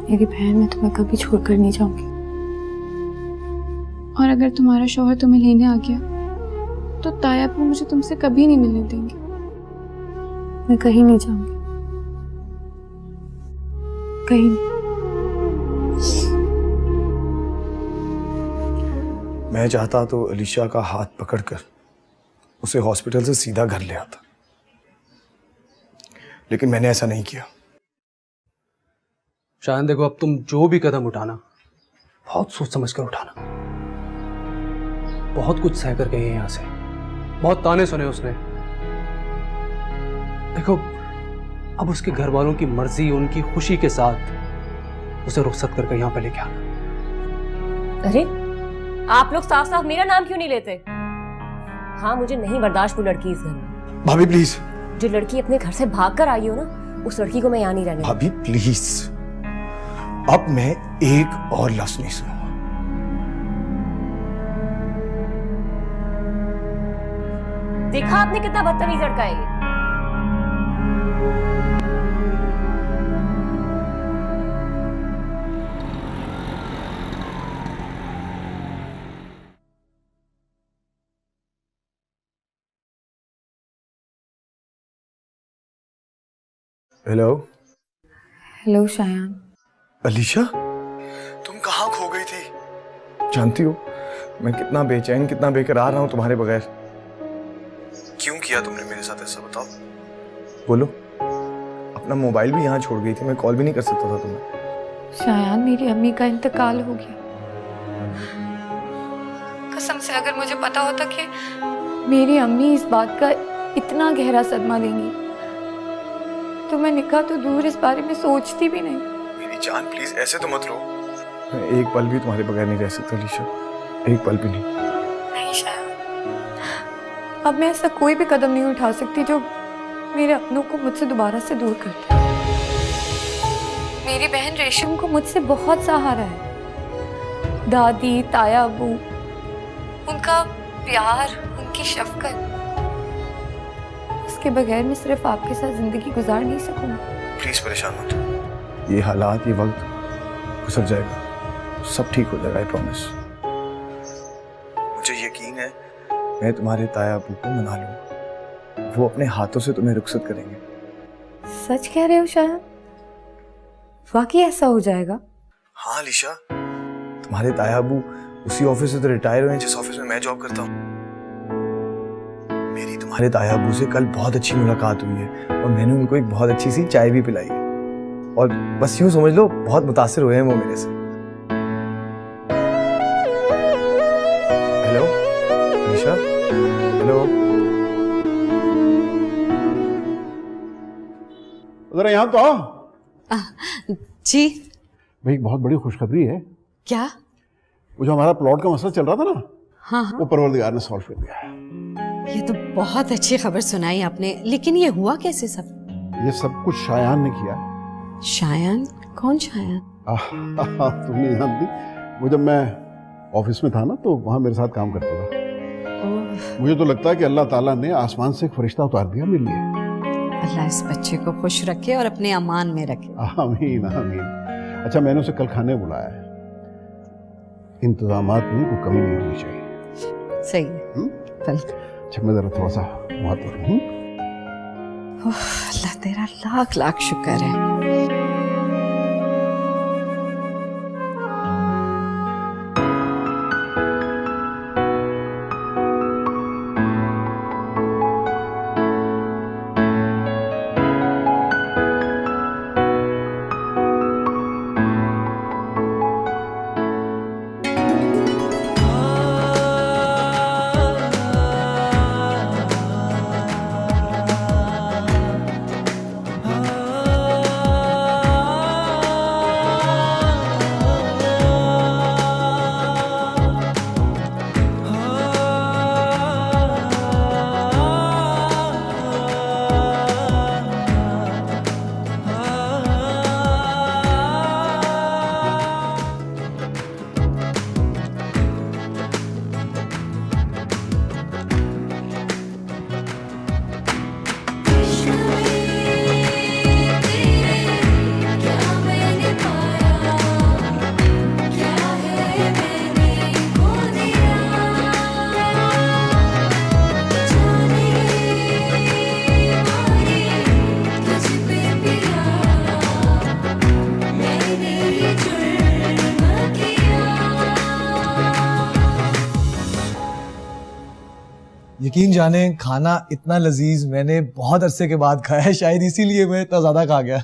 मेरी बहन, मैं तुम्हें कभी छोड़कर नहीं जाऊंगी। और अगर तुम्हारा शौहर तुम्हें लेने आ गया तो तायापू मुझे तुमसे कभी नहीं मिलने देंगे। मैं कहीं नहीं जाऊंगी, कहीं नहीं। मैं चाहता तो अलीशा का हाथ पकड़कर उसे हॉस्पिटल से सीधा घर ले आता, लेकिन मैंने ऐसा नहीं किया। शायद देखो, अब तुम जो भी कदम उठाना बहुत सोच समझ कर उठाना। बहुत कुछ सह कर गई है यहां से, बहुत ताने सुने उसने। देखो अब उसके घर वालों की मर्जी, उनकी खुशी के साथ उसे रुखसत करके यहाँ पे लेके आना। अरे आप लोग साफ साफ मेरा नाम क्यों नहीं लेते? हाँ, मुझे नहीं बर्दाश्त वो लड़की इस घर में। भाभी प्लीज। जो लड़की अपने घर से भाग कर आई हो ना, उस लड़की को मैं यहाँ नहीं रहने। भाभी प्लीज, अब मैं एक और लफ्ज नहीं सुनूंगा। देखा आपने कितना बदतमीज लड़का है ये। हेलो। हेलो शायान। अलीशा, तुम कहाँ खो गई थी? जानती हो मैं कितना बेचैन, कितना बेकरार रहा हूं तुम्हारे बगैर। क्यों किया तुमने मेरे साथ ऐसा, बताओ? बोलो। अपना मोबाइल भी यहाँ छोड़ गई थी, मैं कॉल भी नहीं कर सकता था तुम्हें। शायान, मेरी अम्मी का इंतकाल हो गया। कसम से अगर मुझे पता होता कि मेरी अम्मी इस बात का इतना गहरा सदमा देंगी तो मैं निकाह तो दूर इस बारे में सोचती भी नहीं। मेरी जान प्लीज ऐसे तो मत रो। मैं एक पल भी तुम्हारे बगैर नहीं रह सकता अलीशा, एक पल भी नहीं। नहीं शायद अब मैं ऐसा कोई भी कदम नहीं उठा सकती जो मेरे अपनों को मुझसे दोबारा से दूर कर दे। मेरी बहन रेशम को मुझसे बहुत सहारा है। दादी, ताया, अबू, उनका प्यार, उनकी शफकत, जिसके बगैर मैं सिर्फ आपके साथ जिंदगी गुजार नहीं सकूंगी। प्लीज परेशान मत हो। ये हालात, ये वक्त गुजर जाएगा, सब ठीक हो जाएगा, आई प्रॉमिस। मुझे यकीन है मैं तुम्हारे ताया अबू को मना लूंगा, वो अपने हाथों से तुम्हें रुखसत करेंगे। सच कह रहे हो शायद? वाकई ऐसा हो जाएगा? हाँ अलीशा, तुम्हारे ताया अबू उसी ऑफिस से तो रिटायर हुए हैं जिस ऑफिस में मैं जॉब करता हूँ। मेरी तुम्हारे ताया अबू से कल बहुत अच्छी मुलाकात हुई है और मैंने उनको एक बहुत अच्छी सी चाय भी पिलाई है, और बस यूं समझ लो बहुत मुतासिर हुए हैं वो मेरे से। Hello Alisha, hello. उधर यहाँ तो आओ। जी भाई बहुत बड़ी खुशखबरी है। क्या? वो जो हमारा प्लॉट का मसला चल रहा था ना, हाँ हाँ, वो परवरदिगार ने सॉल्व कर दिया है। ये तो बहुत अच्छी खबर सुनाई आपने, लेकिन ये हुआ कैसे सब? ये सब कुछ शायान ने किया। शायान? कौन शायान? तुमने नहीं जानती, वो जब मैं ऑफिस में था ना तो वहाँ मेरे साथ काम करता था। मुझे तो लगता है कि अल्लाह ताला ने आसमान से एक फरिश्ता उतार दिया मेरे लिए। अल्लाह इस बच्चे को खुश रखे और अपने अमान में रखे। आमीन आमीन। अच्छा, मैंने उसे कल खाने बुलाया है, इंतजामात में कोई कमी नहीं होनी चाहिए। सही है। अच्छा, मैं जरा थोड़ा सा वहाँ पर अल्लाह तेरा लाख लाख शुक्र है। यकीन जाने खाना इतना लजीज मैंने बहुत अरसे के बाद खाया है, शायद इसीलिए मैं इतना ज्यादा खा गया।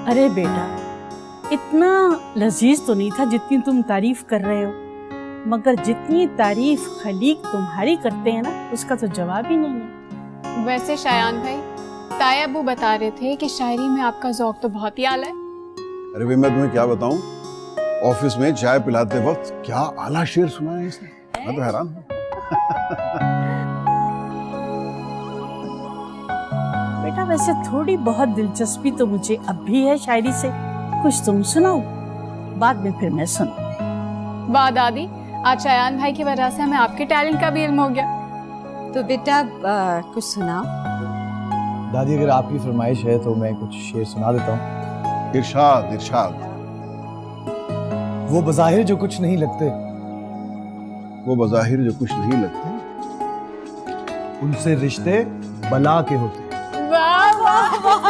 अरे बेटा, इतना लजीज तो नहीं था जितनी तुम तारीफ कर रहे हो, मगर जितनी तारीफ खलीक तुम्हारी करते हैं ना, उसका तो जवाब ही नहीं है। वैसे शायान भाई, ताया अबू बता रहे थे कि शायरी में आपका ज़ौक तो बहुत ही आला है। अरे भाई, मैं तुम्हें क्या बताऊं, ऑफिस में चाय पिलाते वक्त क्या आला शेर सुना है इसने, मैं तो हैरान हूं। बेटा वैसे थोड़ी बहुत दिलचस्पी तो मुझे अब भी है शायरी से, कुछ तुम सुनाओ, बाद में फिर मैं सुनाऊं। वाह दादी, आज शायान भाई की वजह से हमें आपके टैलेंट का भी इल्म हो गया। तो बेटा कुछ सुनाओ। दादी अगर आपकी फरमाइश है तो मैं कुछ शेर सुना देता हूँ। इरशाद इरशाद। वो बज़ाहिर जो कुछ नहीं लगते, वो बज़ाहिर जो कुछ नहीं लगते, उनसे रिश्ते बला के होते। वाह वाह वाह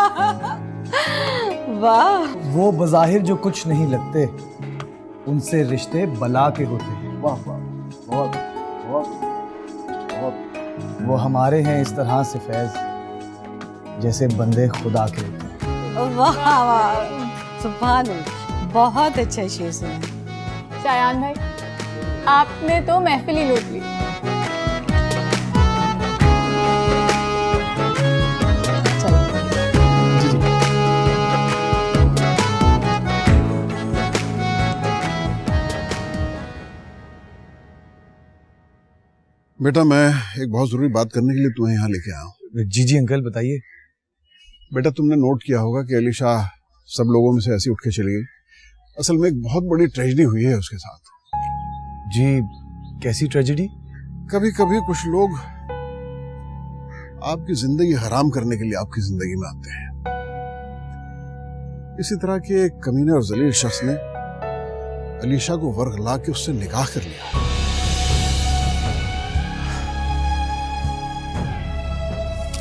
वाह। वो बज़ाहिर जो कुछ नहीं लगते, उनसे रिश्ते बला के होते हैं। वाह वाह, बहुत बहुत बहुत। वो हमारे हैं इस तरह से फैज जैसे बंदे खुदा के होते हैं। वाह वाह, सुभान अल्लाह, बहुत अच्छा शेर सुना। शायान भाई, आपने तो महफिल ही लूट ली। बेटा, मैं एक बहुत जरूरी बात करने के लिए तुम्हें यहाँ लेके आया हूँ। जी जी अंकल, बताइए। बेटा, तुमने नोट किया होगा कि अलीशा सब लोगों में से ऐसे उठ के चली गई। असल में एक बहुत बड़ी ट्रेजेडी हुई है उसके साथ। जी, कैसी ट्रेजेडी? कभी कभी कुछ लोग आपकी जिंदगी हराम करने के लिए आपकी जिंदगी में आते हैं। इसी तरह के एक कमीने और जलील शख्स ने अलीशा को वर्गला के उससे निकाह कर लिया।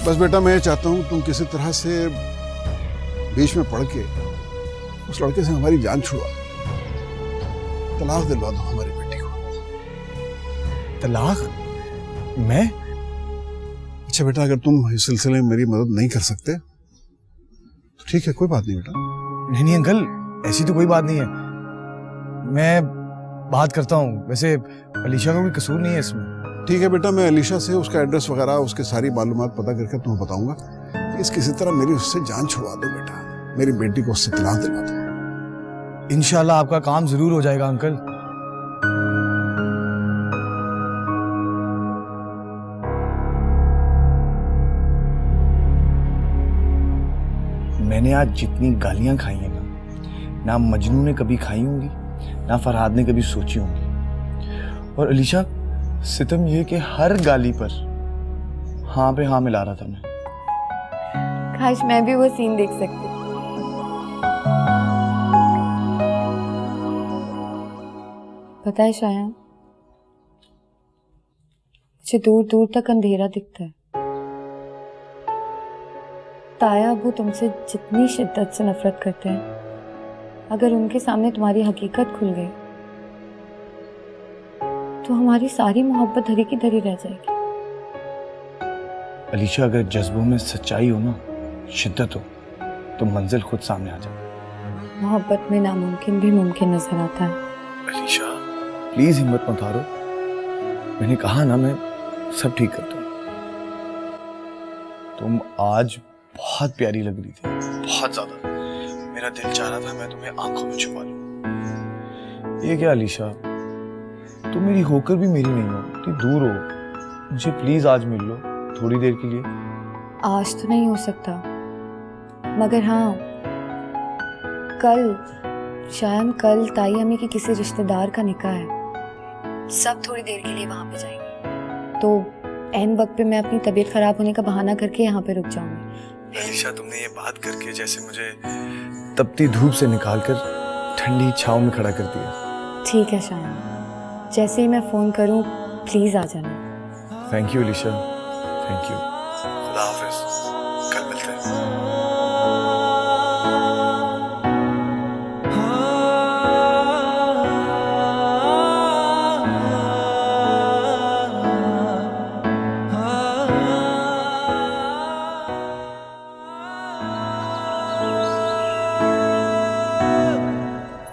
बस बेटा, मैं चाहता हूं तुम किसी तरह से बीच में पड़ के उस लड़के से हमारी जान छुड़वा दो, तलाक दिलवा दो हमारी बेटी को। तलाक? मैं? अच्छा बेटा, अगर तुम इस सिलसिले में मेरी मदद नहीं कर सकते तो ठीक है, कोई बात नहीं बेटा। नहीं अंकल, ऐसी तो कोई बात नहीं है, मैं बात करता हूँ। वैसे अलीशा का कोई कसूर नहीं है इसमें। ठीक है बेटा, मैं अलीशा से उसका एड्रेस वगैरह उसके सारी मालूमात पता करके तुम्हें बताऊंगा। प्लीज किसी तरह मेरी उससे जान छुड़वा दो बेटा, मेरी बेटी को उससे तलाक दिलवा दो। इंशाल्लाह आपका काम जरूर हो जाएगा अंकल। मैंने आज जितनी गालियां खाई हैं ना मजनू ने कभी खाई होंगी, ना फरहाद ने कभी सोची होंगी। और अलीशा, सितम ये कि हर गाली पर हाँ पे हाँ मिला रहा था मैं। काश मैं भी वो सीन देख सकती। पता है शायन, मुझे दूर दूर तक अंधेरा दिखता है। ताया वो तुमसे जितनी शिद्दत से नफरत करते हैं, अगर उनके सामने तुम्हारी हकीकत खुल गई तो हमारी सारी मोहब्बत धरी की धरी रह जाएगी। अलीशा, अगर जज्बों में सच्चाई हो ना, शिद्दत हो, तो मंजिल खुद सामने आ जाए। मोहब्बत में नामुमकिन भी मुमकिन नजर आता है। अलीशा, प्लीज हिम्मत मत हारो। मैंने कहा ना, मैं सब ठीक कर दूंगा। तुम आज बहुत प्यारी लग रही थी, बहुत ज्यादा। मेरा दिल चाह रहा था मैं तुम्हें आंखों में छुपा लूं। ये क्या अलीशा, तुम मेरी होकर भी मेरी नहीं हो, तुम दूर हो। मुझे प्लीज आज मिल लो थोड़ी देर के लिए। आज तो नहीं हो सकता, मगर हाँ कल, शायद कल ताई अम्मी के किसी रिश्तेदार का निकाह है। सब थोड़ी देर के लिए वहां पे जाएंगे, तो ऐन वक्त पे मैं अपनी तबीयत खराब होने का बहाना करके यहाँ पे रुक जाऊंगी। अलीशा, तुमने ये बात करके जैसे मुझे तपती धूप से निकालकर ठंडी छांव में खड़ा कर दिया। ठीक है शायद, जैसे ही मैं फोन करूं प्लीज आ जाना। Thank you Alisha, thank you. खुदा हाफिज, कल मिलते हैं।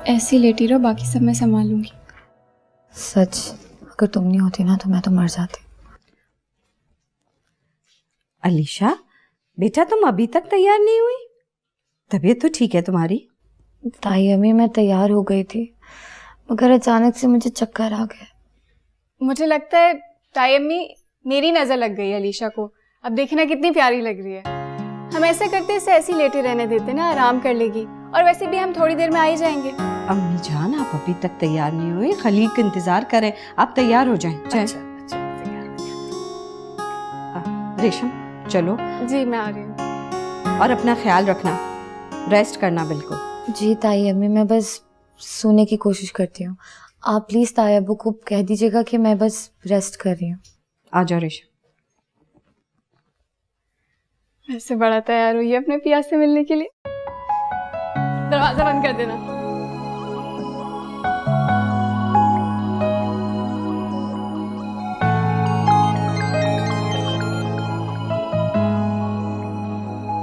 ऐसी लेटी रहो, बाकी सब मैं संभालूंगी। सच, अगर तुम नहीं होती ना तो मैं तो मर जाती। अलीशा बेटा, तुम अभी तक तैयार नहीं हुई? तबीयत तो ठीक है तुम्हारी? ताई अम्मी, मैं तैयार हो गई थी, मगर अचानक से मुझे चक्कर आ गया। मुझे लगता है ताई अम्मी मेरी नजर लग गई अलीशा को। अब देखना कितनी प्यारी लग रही है। हम ऐसे करते इसे ऐसी लेटे रहने देते ना, आराम कर लेगी। और वैसे भी हम थोड़ी देर में आ ही जाएंगे। अम्मी जान, आप अभी तक तैयार नहीं हुए, खलील का इंतजार करें। आप तैयार हो जाएं। अच्छा, रेशम चलो। जी मैं आ रही हूँ। और अपना ख्याल रखना, रेस्ट करना बिल्कुल। जी ताई अम्मी, मैं बस सोने की कोशिश करती हूँ। आप प्लीज ताई अब्बू को कह दीजिएगा कि मैं बस रेस्ट कर रही हूँ। आ जाओ रेशम। ऐसे बड़ा तैयार हुई है अपने पिया से मिलने के लिए। दरवाजा बंद कर देना।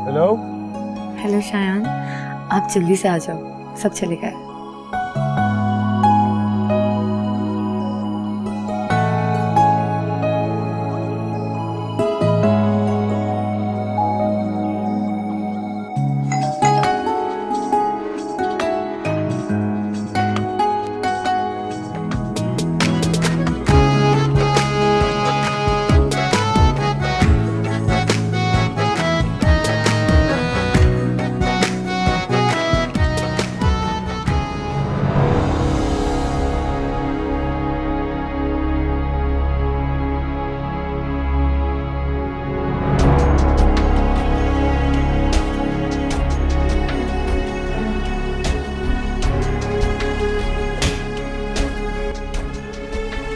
हेलो। हेलो शायान, आप जल्दी से आ जाओ, सब चले गए।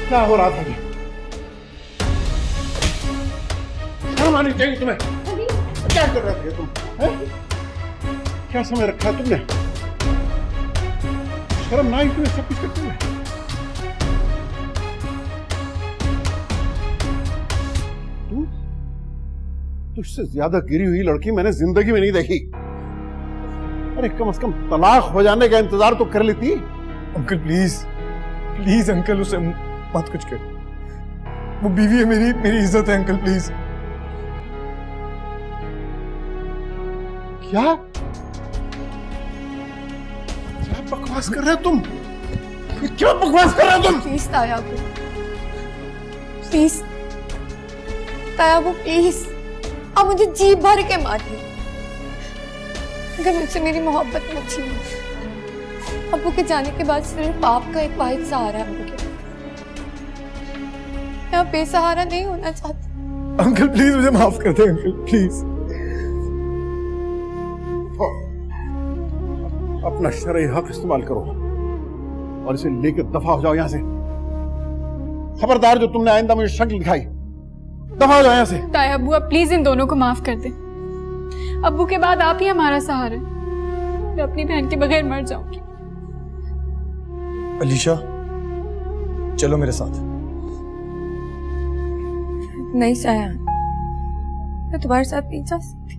क्या हो रहा था ये? शर्म आनी चाहिए तुम्हें। क्या कर रहे थे तुम? हैं? क्या समय रखा है तुमने? शर्म ना आई तुम्हें सब कुछ करते हुए? तुझसे ज्यादा गिरी हुई लड़की मैंने जिंदगी में नहीं देखी। अरे कम से कम तलाक हो जाने का इंतजार तो कर लेती। अंकल प्लीज प्लीज अंकल, उसे मत कुछ कर। वो बीवी है मेरी, मेरी इज्जत है अंकल प्लीज। क्या क्या बकवास कर रहे हो तुम? ये क्या बकवास कर रहे हो तुम? प्लीज तायाबू, प्लीज तायाबू, प्लीज आप मुझे जी भर के मारिए। अगर मुझसे मेरी मोहब्बत मत छीनिए। अब्बू के जाने के बाद सिर्फ आपका एक वाहिद सहारा है मुझे। मैं अब बेसहारा नहीं होना चाहती। अंकल प्लीज मुझे माफ कर दे अंकल प्लीज। अपना शरई हक इस्तेमाल करो और इसे लेकर दफा हो जाओ यहां से। खबरदार जो तुमने आइंदा मुझे शक्ल दिखाई, दफा हो जाओ यहां से। ताया अब्बू, आप प्लीज इन दोनों को माफ कर दें। अब्बू के बाद आप ही हमारा सहारा है। मैं अपनी बहन के बगैर मर जाऊंगी। अलीशा चलो मेरे साथ। नहीं शायान, मैं तुम्हारे साथ नहीं जा सकती।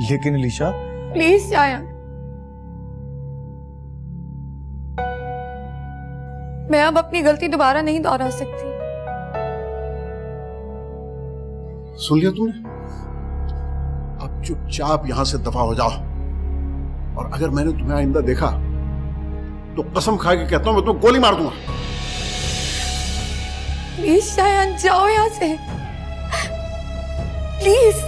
लेकिन अलीशा प्लीज शायान, मैं अब अपनी गलती दोबारा नहीं दोहरा सकती। सुन लिया तुमने? अब चुपचाप यहां से दफा हो जाओ। और अगर मैंने तुम्हें आइंदा देखा तो कसम खा के कहता हूं मैं तुम्हें गोली मार दूंगा। प्लीज शायान जाओ यहां से, प्लीज।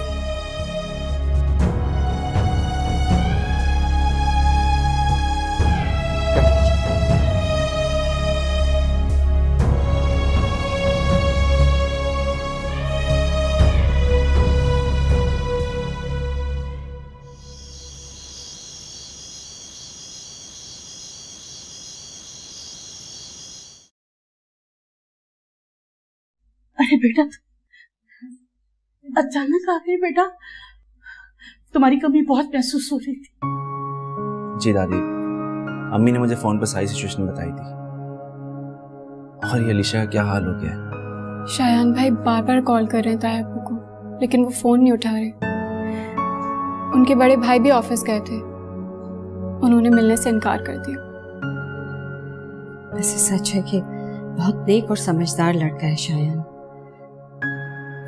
अरे बेटा, अचानक आ गए बेटा। तुम्हारी कमी बहुत महसूस हो रही थी। जी दादी, अम्मी ने मुझे फोन पर सारी सिचुएशन बताई थी। और ये अलीशा का क्या हाल हो गया है? शायान भाई बार बार कॉल कर रहे हैं ताया अब्बू को, लेकिन वो फोन नहीं उठा रहे। उनके बड़े भाई भी ऑफिस गए थे, उन्होंने मिलने से इनकार कर दिया। वैसे सच है कि बहुत नेक और समझदार लड़का है शायान।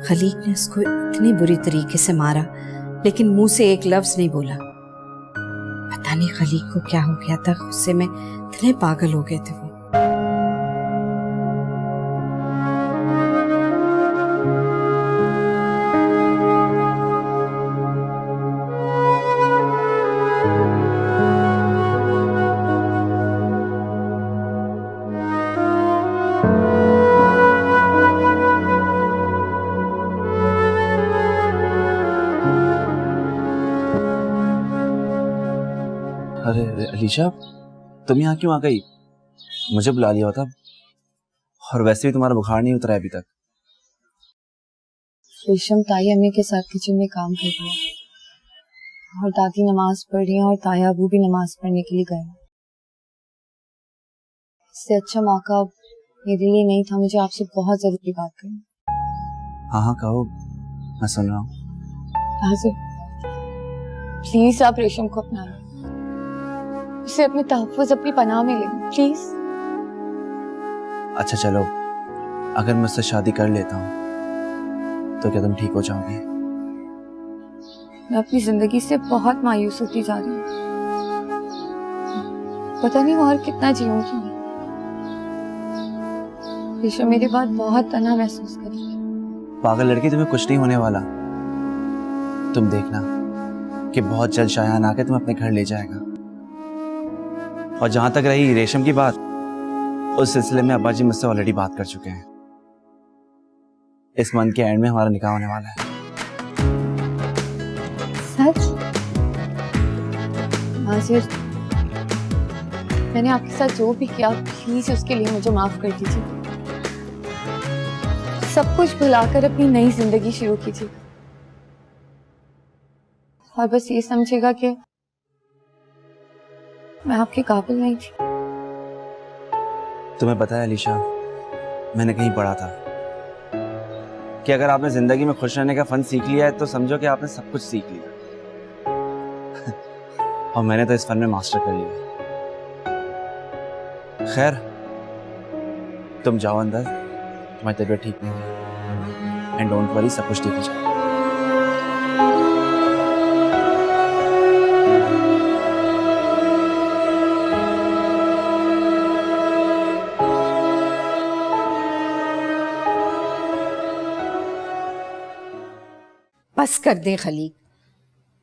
खलीक ने उसको इतनी बुरी तरीके से मारा, लेकिन मुंह से एक लफ्ज नहीं बोला। पता नहीं खलीक को क्या हो गया था, गुस्से में इतने पागल हो गए थे वो। अरे अलीशा, तुम यहाँ क्यों आ गई? मुझे बुला लिया होता। और वैसे भी तुम्हारा बुखार नहीं उतरा है अभी तक। रेशम ताई अम्मी के साथ किचन में काम कर रही है और दादी नमाज पढ़ रही है और ताया अबू भी नमाज पढ़ने के लिए गए। इससे अच्छा मौका अब मेरे लिए नहीं था। मुझे आपसे बहुत जरूरी बात करनी। हाँ हाँ कहो, मैं सुन रहा हूँ। प्लीज आप रेशम को अपना लें, उसे अपने तहफ़्फ़ुज़, अपनी पनाह में लें प्लीज। अच्छा चलो, अगर मैं उससे शादी कर लेता हूँ तो क्या तुम ठीक हो जाओगी? मैं अपनी जिंदगी से बहुत मायूस होती जा रही हूँ। पता नहीं और कितना जीऊंगी मैं। रेशम मेरी बात बहुत तन्हा महसूस कर रही है। पागल लड़की, तुम्हें कुछ नहीं होने वाला। तुम देखना कि बहुत जल्द शायान आके तुम्हें अपने घर ले जाएगा। और जहां तक रही रेशम की बात, उस सिलसिले में अब्बा जी मुझसे ऑलरेडी बात कर चुके हैं। इस मंथ के एंड में हमारा निकाह होने वाला है। सच? नाज़िर, मैंने आपके साथ जो भी किया प्लीज उसके लिए मुझे माफ कर दीजिए। सब कुछ भुलाकर अपनी नई जिंदगी शुरू कीजिए और बस ये समझेगा कि मैं आपके काबिल नहीं थी। तुम्हें पता है अलीशा, मैंने कहीं पढ़ा था कि अगर आपने जिंदगी में खुश रहने का फन सीख लिया है तो समझो कि आपने सब कुछ सीख लिया। और मैंने तो इस फन में मास्टर कर लिया। खैर, तुम जाओ अंदर, तुम्हारी तबीयत ठीक नहीं है, एंड डोंट वरी, सब कुछ ठीक हो जाएगा। बस कर दे खलीक,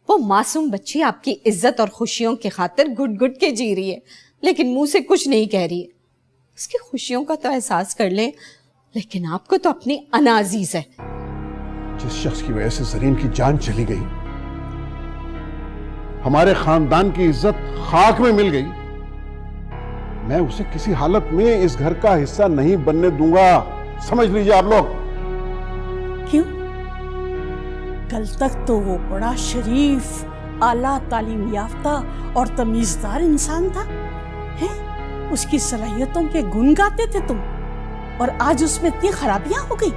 वो मासूम बच्ची आपकी इज्जत और खुशियों की खातिर घुट घुट के जी रही है, लेकिन मुंह से कुछ नहीं कह रही है। उसकी खुशियों का तो एहसास कर ले, लेकिन आपको तो अपनी अना अजीज है। जिस शख्स की वजह से जरीन की जान चली गई, हमारे खानदान की इज्जत खाक में मिल गई, मैं उसे किसी हालत में इस घर का हिस्सा नहीं बनने दूंगा। समझ लीजिए आप लोग। क्यों? कल तक तो वो बड़ा शरीफ, आला तालीम याफ्ता और तमीजदार इंसान था, हैं? उसकी सलाहियतों के गुण गाते थे तुम, और आज उसमें इतनी खराबियां हो गई।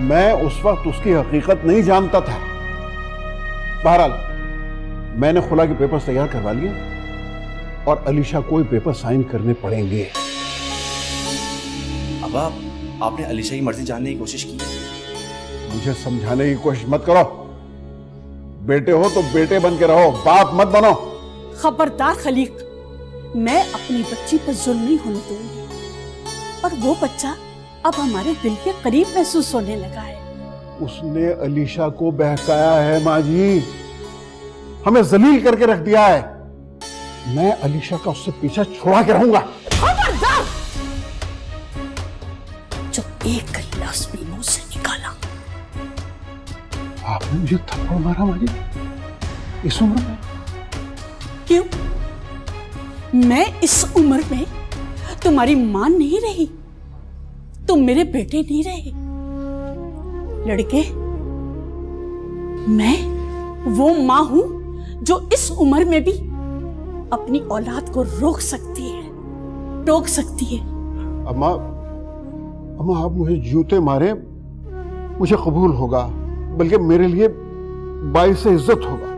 मैं उस वक्त उसकी हकीकत नहीं जानता था। बहरहाल, मैंने खुला के पेपर्स तैयार करवा लिए और अलीशा को पेपर साइन करने पड़ेंगे। अब आपने अलीशा की मर्जी जानने की कोशिश की? मुझे समझाने की कोशिश मत करो। बेटे हो तो बेटे बन के रहो, बाप मत बनो। खबरदार खलीक, मैं अपनी बच्ची पर जुल्म नहीं होने दूंगी, और वो बच्चा अब हमारे दिल के करीब महसूस होने लगा है। उसने अलीशा को बहकाया है माँ जी, हमें जलील करके रख दिया है। मैं अलीशा का उससे पीछा छुड़ा के रहूंगा। खबरदार! जो एक लफ्ज भी मुंह से निकाला। आपने मुझे थप्पड़ मारा माँ जी इस उम्र में? क्यों? मैं इस उम्र में तुम्हारी मां नहीं रही, तुम मेरे बेटे नहीं रहे। लड़के, मैं वो मां हूं जो इस उम्र में भी अपनी औलाद को रोक सकती है, टोक सकती है। अम्मा, अम्मा आप मुझे जूते मारे, मुझे कबूल होगा, बल्कि मेरे लिए बाइस से इज्जत होगा।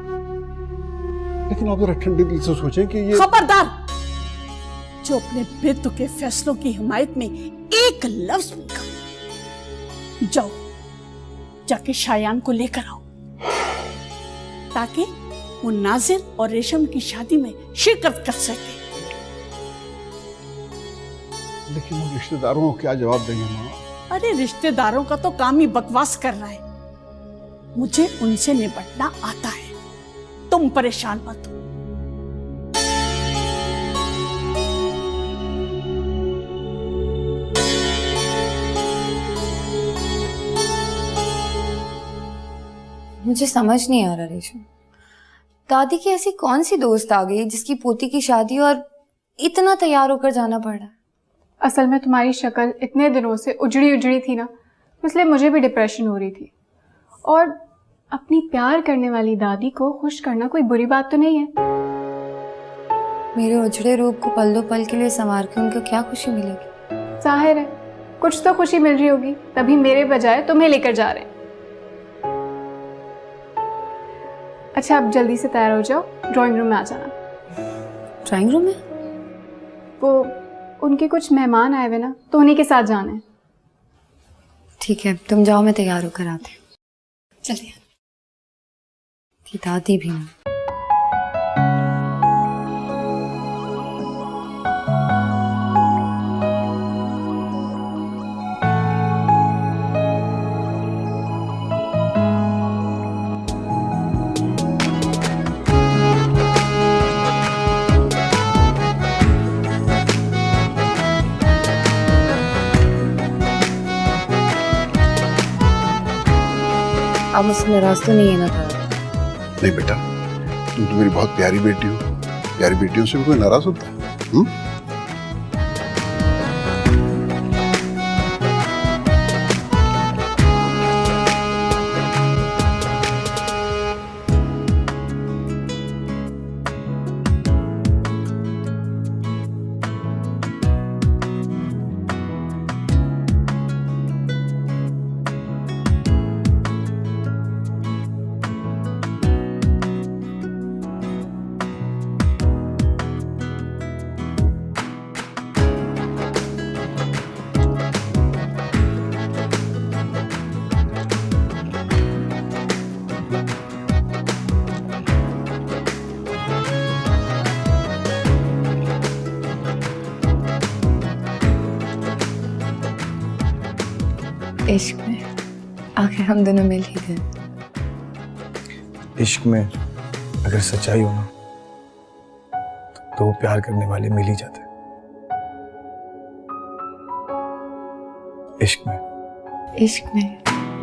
लेकिन आप जरा ठंडे दिल से सोचें कि ये। खबरदार! जो अपने बेटों के फैसलों की हिमायत में एक लफ्ज भी कहा। जाओ, जाके शायान को लेकर आओ, ताकि वो नाजिर और रेशम की शादी में शिरकत कर सके। लेकिन वो रिश्तेदारों को क्या जवाब देंगे माँ? अरे रिश्तेदारों का तो काम ही बकवास कर रहा है, मुझे उनसे निपटना आता है, तुम परेशान मत हो। मुझे समझ नहीं आ रहा रेशम, दादी की ऐसी कौन सी दोस्त आ गई जिसकी पोती की शादी और इतना तैयार होकर जाना पड़ रहा है? असल में तुम्हारी शक्ल इतने दिनों से उजड़ी उजड़ी थी ना, इसलिए मुझे भी डिप्रेशन हो रही थी। और अपनी प्यार करने वाली दादी को खुश करना कोई बुरी बात तो नहीं है। मेरे उजड़े रूप को पल दो पल के लिए संवार के उनको क्या खुशी मिलेगी? जाहिर है कुछ तो खुशी मिल रही होगी, तभी मेरे बजाय तुम्हें लेकर जा रहे हैं। अच्छा, अब जल्दी से तैयार हो जाओ, ड्राइंग रूम में आ जाना। ड्राइंग रूम में? वो उनके कुछ मेहमान आए हुए ना, तो उन्हीं के साथ जाना है। ठीक है, तुम जाओ, मैं तैयार होकर आती हूँ। चलिए। कि दादी भी ना। आप मुझसे नाराज तो नहीं है ना था? नहीं बेटा, तुम तो मेरी बहुत प्यारी बेटी हो। प्यारी बेटियों से भी कोई नाराज होता है? इश्क में आखिर हम दोनों मिल ही गए। इश्क में अगर सच्चाई हो ना तो वो प्यार करने वाले मिल ही जाते हैं। इश्क में